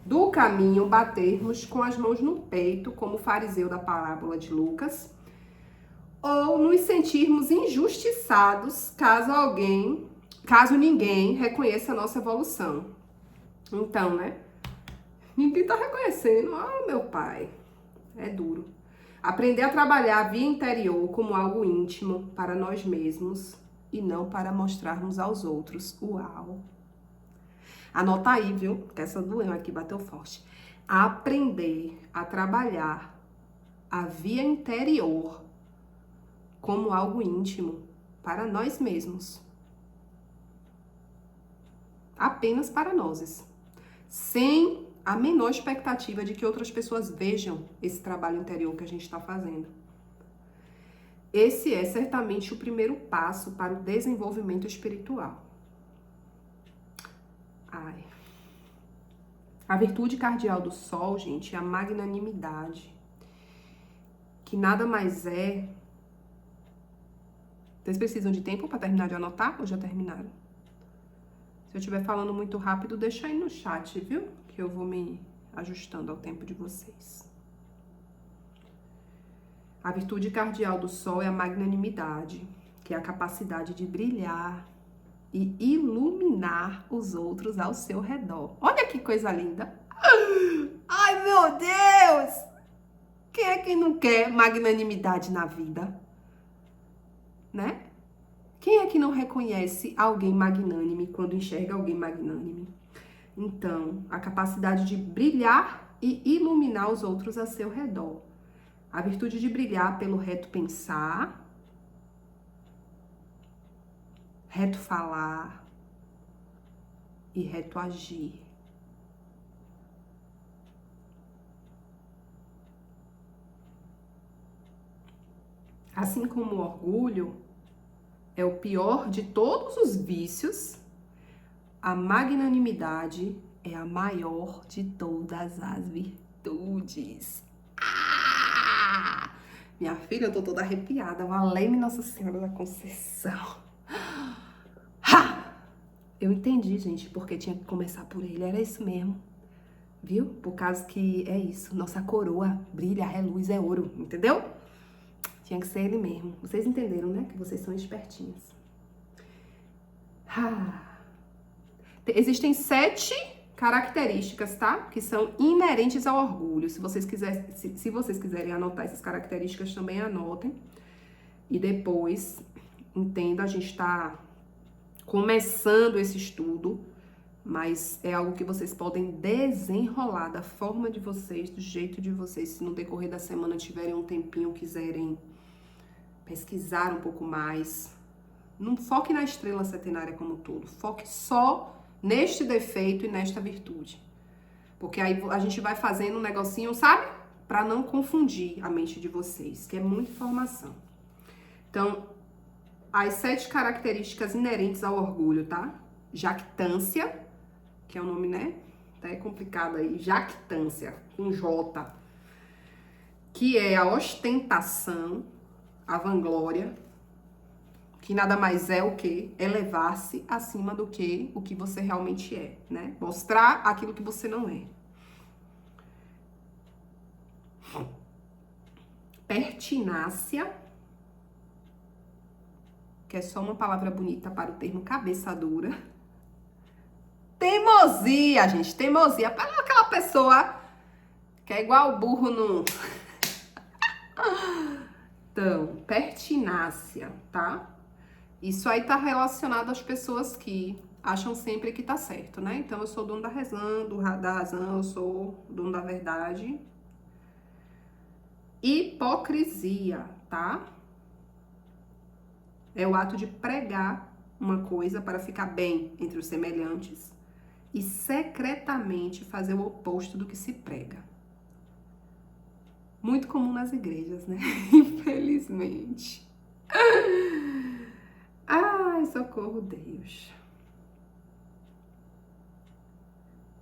S1: do caminho, batermos com as mãos no peito, como o fariseu da parábola de Lucas, ou nos sentirmos injustiçados caso ninguém reconheça a nossa evolução. Então, né? Ninguém tá reconhecendo. Ah, meu pai. É duro. Aprender a trabalhar a via interior como algo íntimo para nós mesmos e não para mostrarmos aos outros. Uau. Anota aí, viu? Que essa doeu aqui, bateu forte. Aprender a trabalhar a via interior como algo íntimo para nós mesmos. Apenas para nós. Sem a menor expectativa de que outras pessoas vejam esse trabalho interior que a gente está fazendo. Esse é certamente o primeiro passo para o desenvolvimento espiritual. Ai. A virtude cardeal do Sol, gente, é a magnanimidade. Que nada mais é... Vocês precisam de tempo para terminar de anotar ou já terminaram? Se eu estiver falando muito rápido, deixa aí no chat, viu? Que eu vou me ajustando ao tempo de vocês. A virtude cardeal do Sol é a magnanimidade, que é a capacidade de brilhar e iluminar os outros ao seu redor. Olha que coisa linda! Ai, meu Deus! Quem é que não quer magnanimidade na vida? Né? Quem é que não reconhece alguém magnânime quando enxerga alguém magnânime? Então, a capacidade de brilhar e iluminar os outros a seu redor. A virtude de brilhar pelo reto pensar, reto falar e reto agir. Assim como o orgulho é o pior de todos os vícios, a magnanimidade é a maior de todas as virtudes. Ah! Minha filha, eu tô toda arrepiada. Valei-me Nossa Senhora da Conceição. Ha! Eu entendi, gente, porque tinha que começar por ele. Era isso mesmo. Viu? Por causa que é isso. Nossa coroa brilha, é luz, é ouro. Entendeu? Tinha que ser ele mesmo. Vocês entenderam, né? Que vocês são espertinhas. Existem 7 características, tá? Que são inerentes ao orgulho. Se vocês quiserem anotar essas características, também anotem. E depois, entenda, a gente tá começando esse estudo, mas é algo que vocês podem desenrolar da forma de vocês, do jeito de vocês. Se no decorrer da semana tiverem um tempinho, quiserem pesquisar um pouco mais, não foque na estrela setenária como um todo, foque só neste defeito e nesta virtude. Porque aí a gente vai fazendo um negocinho, sabe? Pra não confundir a mente de vocês, que é muita informação. Então, as 7 características inerentes ao orgulho, tá? Jactância, que é o nome, né? Até complicado aí. Jactância, com J. Que é a ostentação, a vanglória, que nada mais é o que? Elevar-se acima do que o que você realmente é, né? Mostrar aquilo que você não é. Pertinácia, que é só uma palavra bonita para o termo cabeça dura. Teimosia, gente, teimosia. Para aquela pessoa que é igual o burro no... Então, pertinácia, tá? Isso aí tá relacionado às pessoas que acham sempre que tá certo, né? Então, eu sou dono da razão, eu sou dono da verdade. Hipocrisia, tá? É o ato de pregar uma coisa para ficar bem entre os semelhantes e secretamente fazer o oposto do que se prega. Muito comum nas igrejas, né? Infelizmente. Ai, socorro, Deus.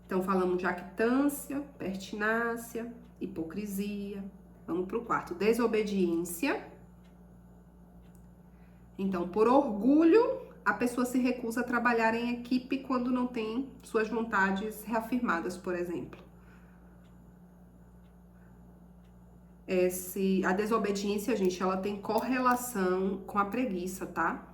S1: Então, falamos de jactância, pertinácia, hipocrisia. Vamos pro quarto. Desobediência. Então, por orgulho, a pessoa se recusa a trabalhar em equipe quando não tem suas vontades reafirmadas, por exemplo. A desobediência, gente, ela tem correlação com a preguiça, tá?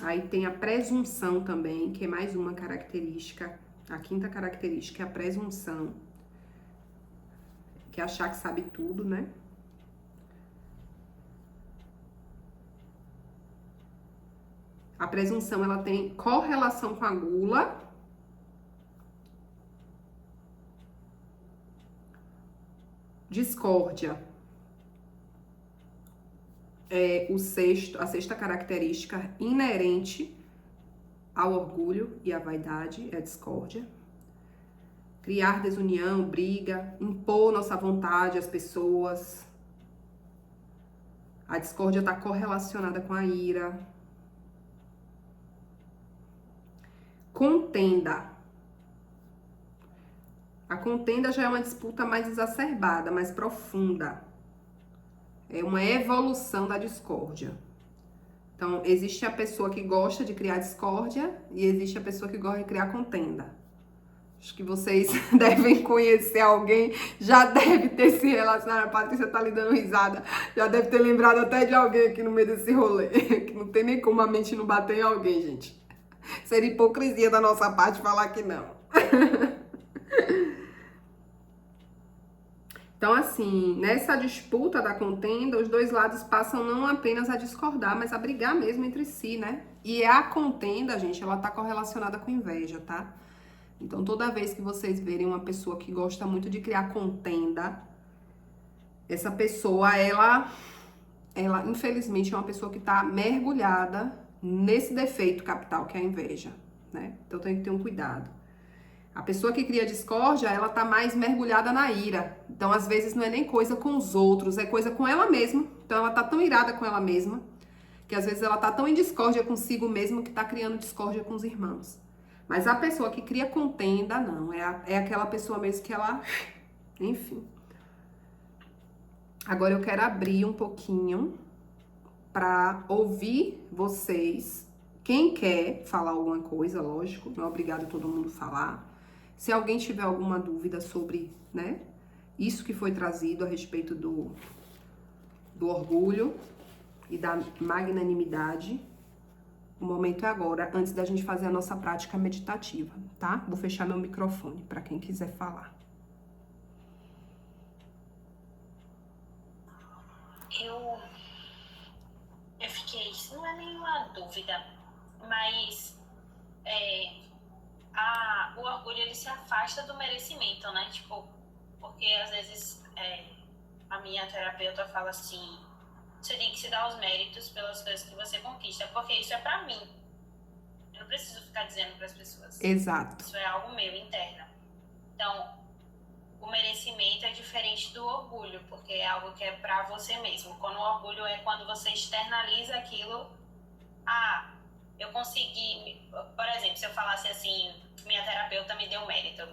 S1: Aí tem a presunção também, que é mais uma característica. A quinta característica é a presunção, que é achar que sabe tudo, né? A presunção, ela tem correlação com a gula. Discórdia é a sexta característica inerente ao orgulho e à vaidade, é a discórdia. Criar desunião, briga, impor nossa vontade às pessoas. A discórdia está correlacionada com a ira. Contenda. A contenda já é uma disputa mais exacerbada, mais profunda. É uma evolução da discórdia. Então, existe a pessoa que gosta de criar discórdia e existe a pessoa que gosta de criar contenda. Acho que vocês devem conhecer alguém, já deve ter se relacionado. A Patrícia tá lhe dando risada, já deve ter lembrado até de alguém aqui no meio desse rolê. Que não tem nem como a mente não bater em alguém, gente. Seria hipocrisia da nossa parte falar que não. Então, assim, nessa disputa da contenda, os dois lados passam não apenas a discordar, mas a brigar mesmo entre si, né? E a contenda, gente, ela tá correlacionada com inveja, tá? Então, toda vez que vocês verem uma pessoa que gosta muito de criar contenda, essa pessoa, ela infelizmente, é uma pessoa que tá mergulhada nesse defeito capital, que é a inveja, né? Então, tem que ter um cuidado. A pessoa que cria discórdia, ela tá mais mergulhada na ira. Então, às vezes, não é nem coisa com os outros, é coisa com ela mesma. Então, ela tá tão irada com ela mesma, que às vezes ela tá tão em discórdia consigo mesma, que tá criando discórdia com os irmãos. Mas a pessoa que cria contenda, não. É aquela pessoa mesmo que ela... Enfim. Agora, eu quero abrir um pouquinho pra ouvir vocês. Quem quer falar alguma coisa, lógico, não é obrigado todo mundo falar. Se alguém tiver alguma dúvida sobre, né, isso que foi trazido a respeito do orgulho e da magnanimidade, o momento é agora, antes da gente fazer a nossa prática meditativa, tá? Vou fechar meu microfone para quem quiser falar.
S2: Eu fiquei, isso não é nenhuma dúvida, mas o orgulho, ele se afasta do merecimento, né? Tipo, porque às vezes a minha terapeuta fala assim, você tem que se dar os méritos pelas coisas que você conquista, porque isso é pra mim. Eu não preciso ficar dizendo para as pessoas.
S1: Exato.
S2: Isso é algo meu, interno. Então, o merecimento é diferente do orgulho, porque é algo que é para você mesmo. Quando o orgulho é quando você externaliza aquilo. Ah, eu consegui... Por exemplo, se eu falasse assim, minha terapeuta me deu mérito,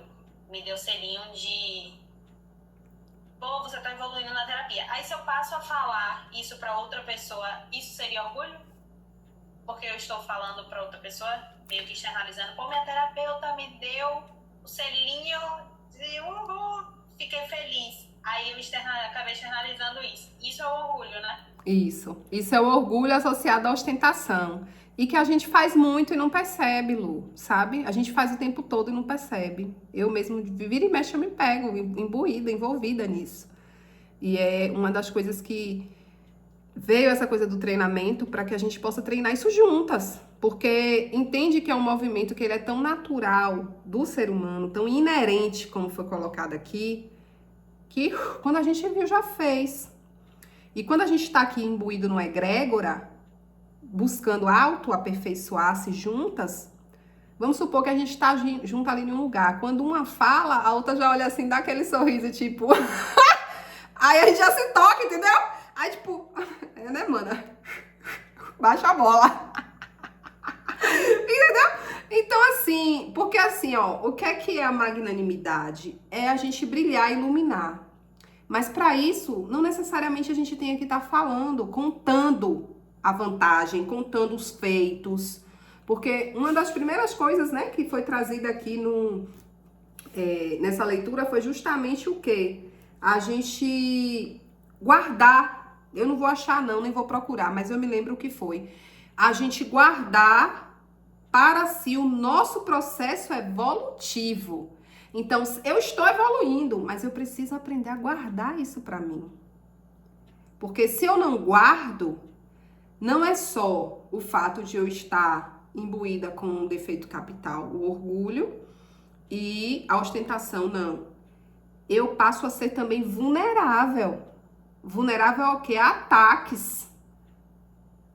S2: me deu selinho de... Pô, você tá evoluindo na terapia. Aí se eu passo a falar isso para outra pessoa, isso seria orgulho? Porque eu estou falando para outra pessoa, meio que externalizando. Pô, minha terapeuta me deu o selinho de fiquei feliz. Aí eu acabei externalizando isso. Isso é o orgulho, né?
S1: Isso é o orgulho associado à ostentação. E que a gente faz muito e não percebe, Lu, sabe? A gente faz o tempo todo e não percebe. Eu mesmo, vira e mexe, eu me pego imbuída, envolvida nisso. E é uma das coisas que veio essa coisa do treinamento para que a gente possa treinar isso juntas. Porque entende que é um movimento que ele é tão natural do ser humano, tão inerente, como foi colocado aqui, que quando a gente viu, já fez. E quando a gente está aqui imbuído no egrégora, buscando auto-aperfeiçoar-se juntas, vamos supor que a gente está junto ali em um lugar. Quando uma fala, a outra já olha assim, dá aquele sorriso, tipo... Aí a gente já se toca, entendeu? Aí, tipo... né, mana? Baixa a bola. Entendeu? Então, assim... Porque, assim, ó... O que é a magnanimidade? É a gente brilhar e iluminar. Mas para isso, não necessariamente a gente tem que estar falando, contando a vantagem, contando os feitos. Porque uma das primeiras coisas, né, que foi trazida aqui nessa leitura foi justamente o quê? A gente guardar, eu não vou achar não, nem vou procurar, mas eu me lembro o que foi. A gente guardar para si o nosso processo evolutivo. Então, eu estou evoluindo, mas eu preciso aprender a guardar isso para mim. Porque se eu não guardo, não é só o fato de eu estar imbuída com um defeito capital, o orgulho e a ostentação, não. Eu passo a ser também vulnerável. Vulnerável ao quê? A ataques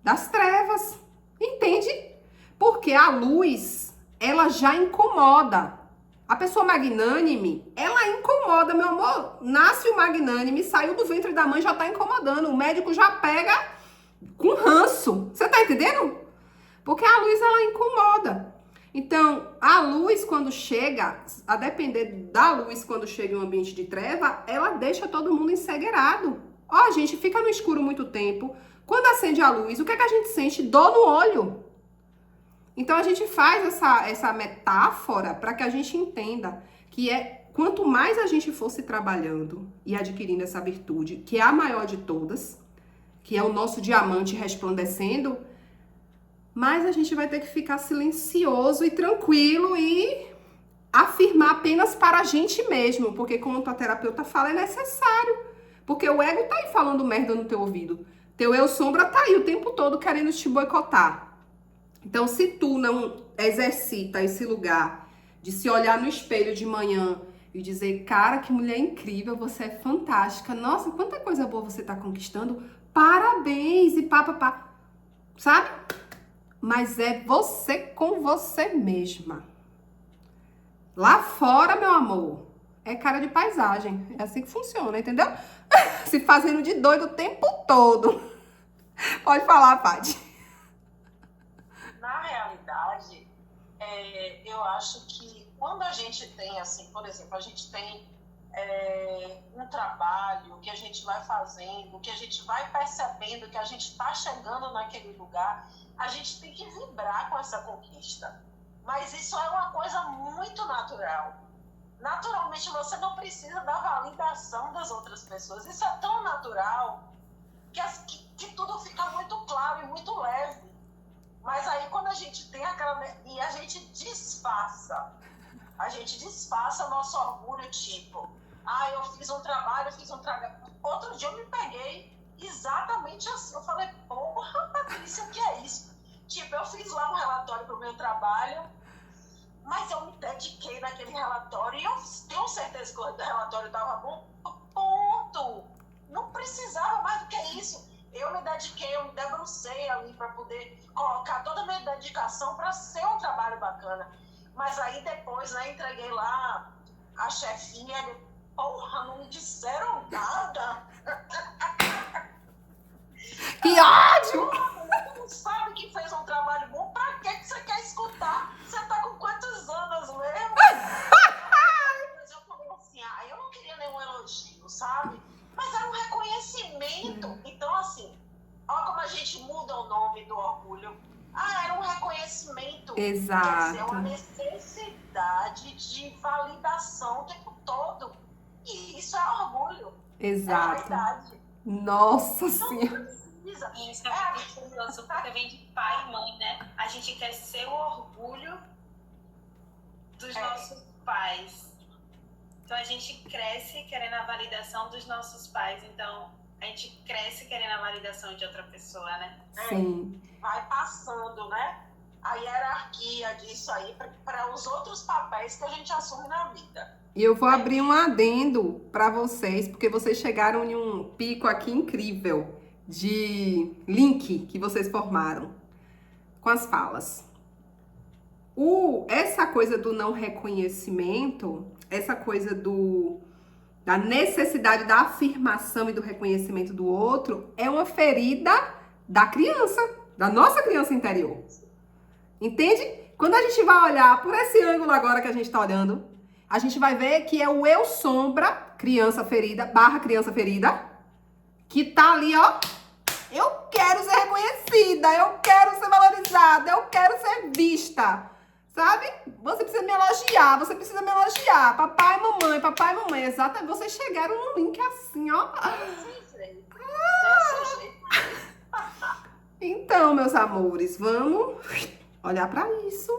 S1: das trevas. Entende? Porque a luz, ela já incomoda. A pessoa magnânime, ela incomoda, meu amor. Nasce o magnânime, saiu do ventre da mãe, já tá incomodando. O médico já pega com ranço. Você tá entendendo? Porque a luz, ela incomoda. Então, a luz, quando chega, a depender da luz, quando chega em um ambiente de treva, ela deixa todo mundo encegueirado. Ó, a gente fica no escuro muito tempo. Quando acende a luz, o que é que a gente sente? Dor no olho. Então, a gente faz essa metáfora para que a gente entenda que quanto mais a gente fosse trabalhando e adquirindo essa virtude, que é a maior de todas, que é o nosso diamante resplandecendo, mais a gente vai ter que ficar silencioso e tranquilo e afirmar apenas para a gente mesmo, porque como tua terapeuta fala, é necessário. Porque o ego tá aí falando merda no teu ouvido. Teu eu sombra tá aí o tempo todo querendo te boicotar. Então, se tu não exercita esse lugar de se olhar no espelho de manhã e dizer, cara, que mulher incrível, você é fantástica, nossa, quanta coisa boa você tá conquistando, parabéns e pá. Sabe? Mas é você com você mesma. Lá fora, meu amor, é cara de paisagem. É assim que funciona, entendeu? Se fazendo de doido o tempo todo. Pode falar, Paty.
S3: Na realidade, eu acho que quando a gente tem, assim, por exemplo, a gente tem um trabalho que a gente vai fazendo, que a gente vai percebendo que a gente está chegando naquele lugar, a gente tem que vibrar com essa conquista. Mas isso é uma coisa muito natural. Naturalmente, você não precisa da validação das outras pessoas. Isso é tão natural que tudo fica muito claro e muito leve. Mas aí, quando a gente tem aquela... E a gente disfarça nosso orgulho, tipo... eu fiz um trabalho, Outro dia eu me peguei exatamente assim. Eu falei, porra, Patrícia, o que é isso? Tipo, eu fiz lá um relatório pro meu trabalho, mas eu me dediquei naquele relatório e eu tenho certeza que o relatório estava bom. Ponto! Não precisava mais do que isso. eu me dediquei, eu me debrucei ali para poder colocar toda a minha dedicação para ser um trabalho bacana. Mas aí depois, né, entreguei lá a chefinha, porra, não me disseram nada.
S1: Que ódio!
S3: Você não sabe que fez um trabalho bom, pra que você quer escutar? Você tá com quantos anos mesmo? Mas eu falei assim, eu não queria nenhum elogio, sabe? Mas era um reconhecimento. Então, assim, olha como a gente muda o nome do orgulho. Era um reconhecimento.
S1: Exato.
S3: Quer dizer, uma necessidade de validação o tempo todo. E isso é orgulho.
S1: Exato.
S3: É verdade.
S1: Nossa Senhora.
S2: E isso é muito curioso, porque vem de pai e mãe, né? A gente quer ser o orgulho dos nossos pais. Então a gente cresce querendo a validação dos nossos pais. Então a gente cresce querendo a validação de outra pessoa, né?
S1: Sim.
S3: Vai passando, né? A hierarquia disso aí para os outros papéis que a gente assume na vida.
S1: E eu vou abrir um adendo para vocês, porque vocês chegaram em um pico aqui incrível de link que vocês formaram com as falas. Essa coisa do não reconhecimento, essa coisa da necessidade da afirmação e do reconhecimento do outro é uma ferida da criança, da nossa criança interior. Entende? Quando a gente vai olhar por esse ângulo agora que a gente tá olhando, a gente vai ver que é o eu sombra, criança ferida, criança ferida, que tá ali, ó. Eu quero ser reconhecida, eu quero ser valorizada, eu quero ser vista. Sabe? Você precisa me elogiar, você precisa me elogiar. Papai e mamãe, exatamente. Vocês chegaram num link assim, ó.
S3: Desse jeito.
S1: Então, meus amores, vamos olhar para isso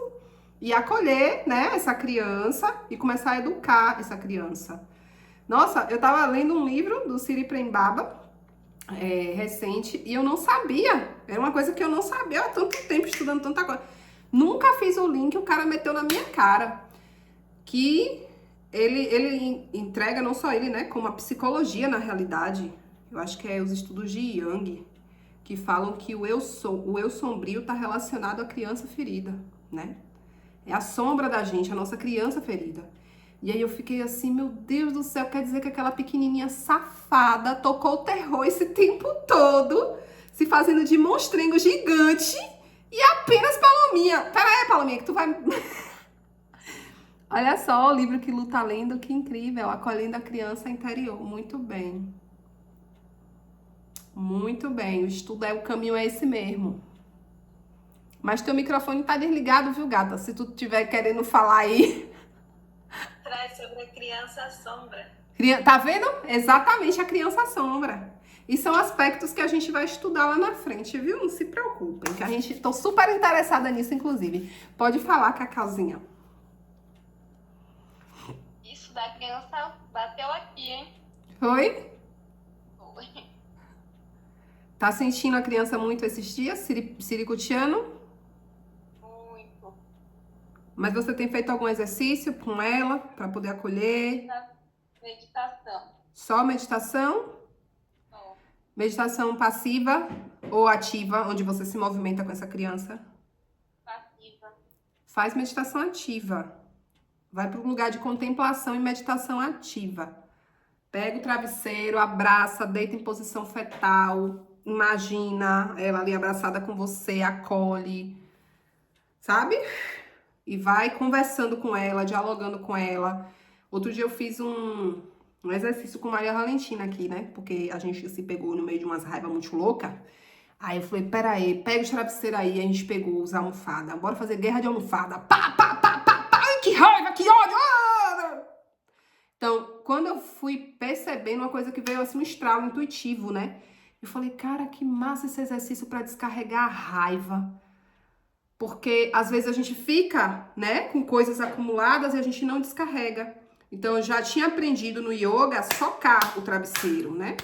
S1: e acolher, né, essa criança e começar a educar essa criança. Nossa, eu tava lendo um livro do Siri Prembaba, recente, e eu não sabia. Era uma coisa que eu não sabia há tanto tempo, estudando tanta coisa. Nunca fiz o link, o cara meteu na minha cara. Que ele entrega, não só ele, né, como a psicologia na realidade. Eu acho que é os estudos de Jung, que falam que o eu sombrio está relacionado à criança ferida, né? É a sombra da gente, a nossa criança ferida. E aí eu fiquei assim, meu Deus do céu, quer dizer que aquela pequenininha safada tocou o terror esse tempo todo, se fazendo de monstrengo gigante e apenas Palominha. Pera aí, Palominha, que tu vai... Olha só o livro que Lu tá lendo, que incrível, Acolhendo a Criança Interior. Muito bem. Muito bem, o estudo o caminho é esse mesmo. Mas teu microfone tá desligado, viu, gata? Se tu tiver querendo falar aí...
S2: Traz sobre a criança sombra.
S1: Tá vendo? Exatamente, a criança sombra. E são aspectos que a gente vai estudar lá na frente, viu? Não se preocupem, que a gente... Tô super interessada nisso, inclusive. Pode falar, Cacauzinha.
S4: Isso da criança bateu aqui, hein?
S1: Foi?
S4: Foi.
S1: Tá sentindo a criança muito esses dias, siricutiano?
S4: Muito.
S1: Mas você tem feito algum exercício com ela para poder acolher?
S4: Meditação.
S1: Só meditação?
S4: Só.
S1: Meditação passiva ou ativa, onde você se movimenta com essa criança?
S4: Passiva.
S1: Faz meditação ativa. Vai para um lugar de contemplação e meditação ativa. Pega o travesseiro, abraça, deita em posição fetal. Imagina ela ali abraçada com você, acolhe, sabe? E vai conversando com ela, dialogando com ela. Outro dia eu fiz um exercício com Maria Valentina aqui, né? Porque a gente se pegou no meio de umas raivas muito loucas. Aí eu falei, peraí, pega os travesseiros aí. A gente pegou os almofadas. Bora fazer guerra de almofada. Pá, pá, pá, pá, pá. Ai, que raiva, que ódio. Ah! Então, quando eu fui percebendo uma coisa que veio assim, um estralo intuitivo, né? Eu falei, cara, que massa esse exercício para descarregar a raiva. Porque às vezes a gente fica, né, com coisas acumuladas e a gente não descarrega. Então eu já tinha aprendido no yoga a socar o travesseiro, né?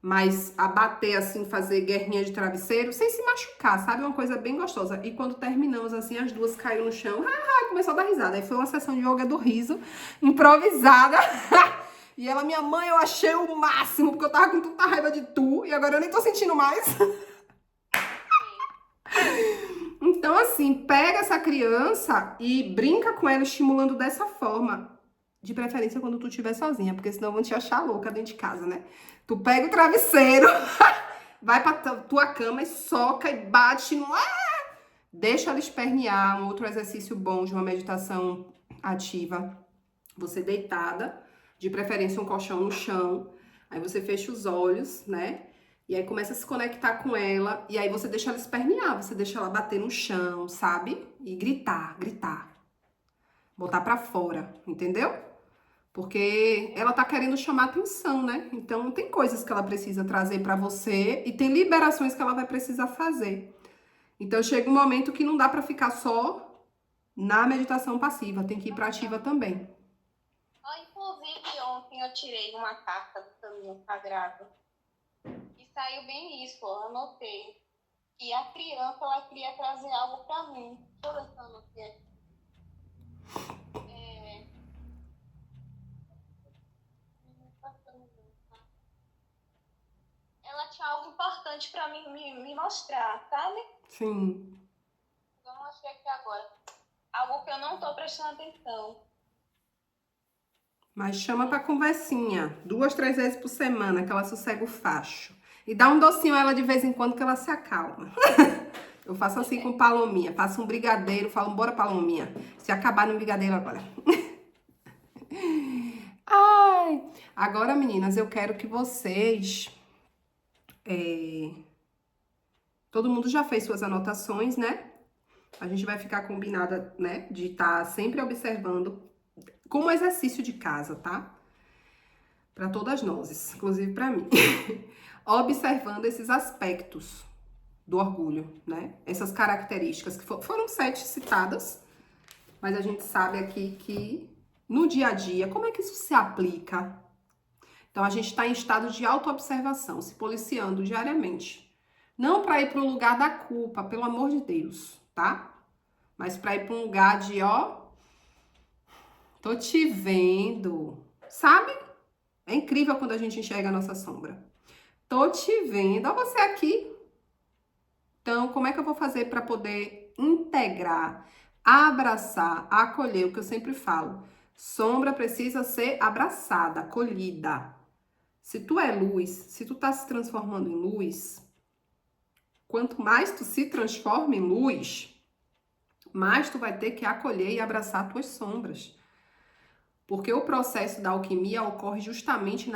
S1: Mas a bater assim, fazer guerrinha de travesseiro sem se machucar, sabe? Uma coisa bem gostosa. E quando terminamos assim, as duas caíram no chão, começou a dar risada. Aí foi uma sessão de yoga do riso, improvisada. E ela, minha mãe, eu achei o máximo, porque eu tava com tanta raiva de tu, e agora eu nem tô sentindo mais. Então, assim, pega essa criança e brinca com ela, estimulando dessa forma. De preferência quando tu estiver sozinha, porque senão vão te achar louca dentro de casa, né? Tu pega o travesseiro, vai pra tua cama e soca e bate no... Deixa ela espernear. Um outro exercício bom de uma meditação ativa. Você deitada, de preferência um colchão no chão. Aí você fecha os olhos, né? E aí começa a se conectar com ela. E aí você deixa ela espernear, você deixa ela bater no chão, sabe? E gritar, gritar. Botar pra fora, entendeu? Porque ela tá querendo chamar atenção, né? Então tem coisas que ela precisa trazer pra você e tem liberações que ela vai precisar fazer. Então chega um momento que não dá pra ficar só na meditação passiva, tem que ir pra ativa também.
S4: Inclusive, ontem eu tirei uma carta do caminho sagrado e saiu bem isso, ó, eu anotei. E a criança, ela queria trazer algo pra mim. Deixa eu ver se eu anotei aqui. Ela tinha algo importante pra mim me mostrar, sabe?
S1: Sim.
S4: Eu não achei aqui agora. Algo que eu não tô prestando atenção.
S1: Mas chama pra conversinha, 2, 3 vezes por semana, que ela sossega o facho. E dá um docinho a ela de vez em quando que ela se acalma. Eu faço assim com Palominha, faço um brigadeiro, falo, bora Palominha, se acabar no brigadeiro agora. Ai, agora meninas, eu quero que vocês... Todo mundo já fez suas anotações, né? A gente vai ficar combinada, né, de estar sempre observando como exercício de casa, tá? Para todas nós, inclusive para mim. Observando esses aspectos do orgulho, né? Essas características que foram 7 citadas, mas a gente sabe aqui que no dia a dia, como é que isso se aplica? Então a gente está em estado de autoobservação, se policiando diariamente. Não para ir para o lugar da culpa, pelo amor de Deus, tá? Mas para ir para um lugar de, ó, tô te vendo, sabe? É incrível quando a gente enxerga a nossa sombra. Tô te vendo, ó você aqui. Então, como é que eu vou fazer para poder integrar, abraçar, acolher? O que eu sempre falo. Sombra precisa ser abraçada, acolhida. Se tu é luz, se tu tá se transformando em luz, quanto mais tu se transforma em luz, mais tu vai ter que acolher e abraçar tuas sombras. Porque o processo da alquimia ocorre justamente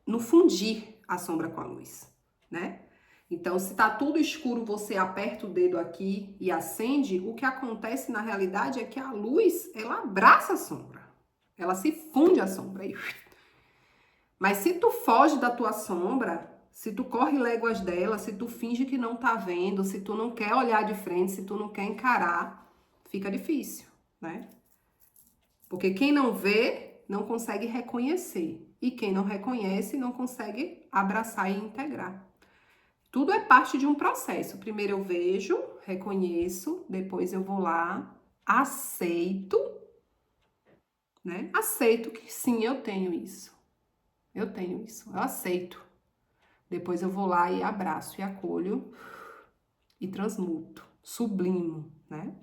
S1: no fundir a sombra com a luz, né? Então, se tá tudo escuro, você aperta o dedo aqui e acende, o que acontece na realidade é que a luz, ela abraça a sombra. Ela se funde a sombra. Mas se tu foge da tua sombra, se tu corre léguas dela, se tu finge que não tá vendo, se tu não quer olhar de frente, se tu não quer encarar, fica difícil, né? Porque quem não vê, não consegue reconhecer. E quem não reconhece, não consegue abraçar e integrar. Tudo é parte de um processo. Primeiro eu vejo, reconheço, depois eu vou lá, aceito, né? Aceito que sim, eu tenho isso. Eu tenho isso, eu aceito. Depois eu vou lá e abraço e acolho e transmuto, sublimo, né?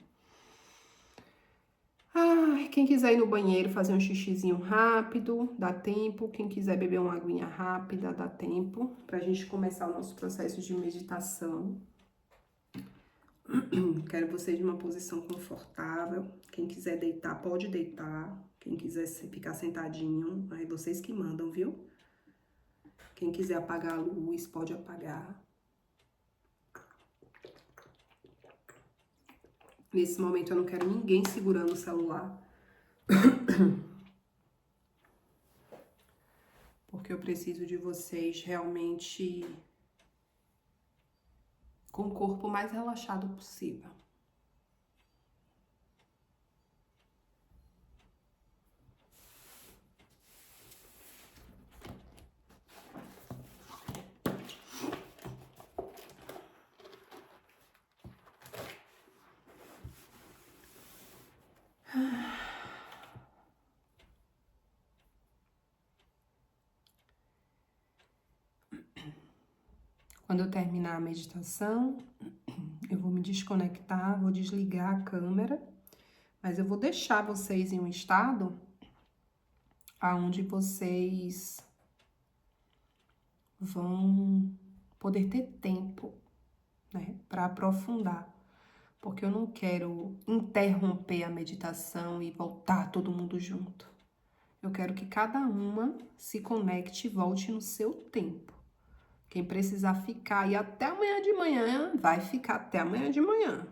S1: Ai, quem quiser ir no banheiro fazer um xixizinho rápido, dá tempo. Quem quiser beber uma aguinha rápida, dá tempo. Pra gente começar o nosso processo de meditação. Quero vocês numa posição confortável. Quem quiser deitar, pode deitar. Quem quiser ficar sentadinho, aí vocês que mandam, viu? Quem quiser apagar a luz, pode apagar. Nesse momento eu não quero ninguém segurando o celular. Porque eu preciso de vocês realmente com o corpo mais relaxado possível. Quando eu terminar a meditação, eu vou me desconectar, vou desligar a câmera, mas eu vou deixar vocês em um estado aonde vocês vão poder ter tempo, né, para aprofundar, porque eu não quero interromper a meditação e voltar todo mundo junto. Eu quero que cada uma se conecte e volte no seu tempo. Quem precisar ficar e até amanhã de manhã, vai ficar até amanhã de manhã,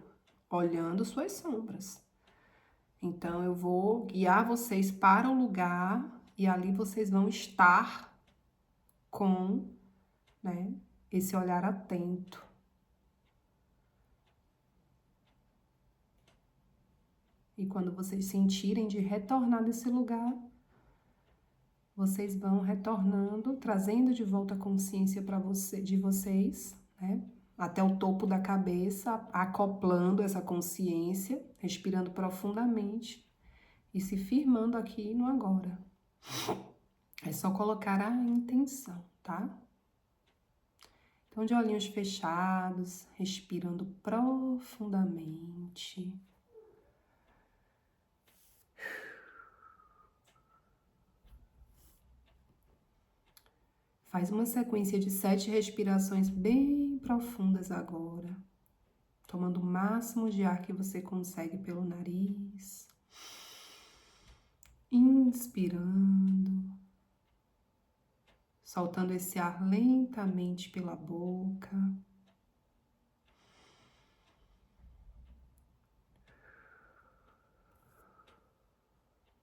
S1: olhando suas sombras. Então, eu vou guiar vocês para o lugar e ali vocês vão estar com, né, esse olhar atento. E quando vocês sentirem de retornar desse lugar, vocês vão retornando, trazendo de volta a consciência de vocês, né? Até o topo da cabeça, acoplando essa consciência, respirando profundamente e se firmando aqui no agora. É só colocar a intenção, tá? Então, de olhinhos fechados, respirando profundamente. Faz uma sequência de 7 respirações bem profundas agora, tomando o máximo de ar que você consegue pelo nariz, inspirando, soltando esse ar lentamente pela boca.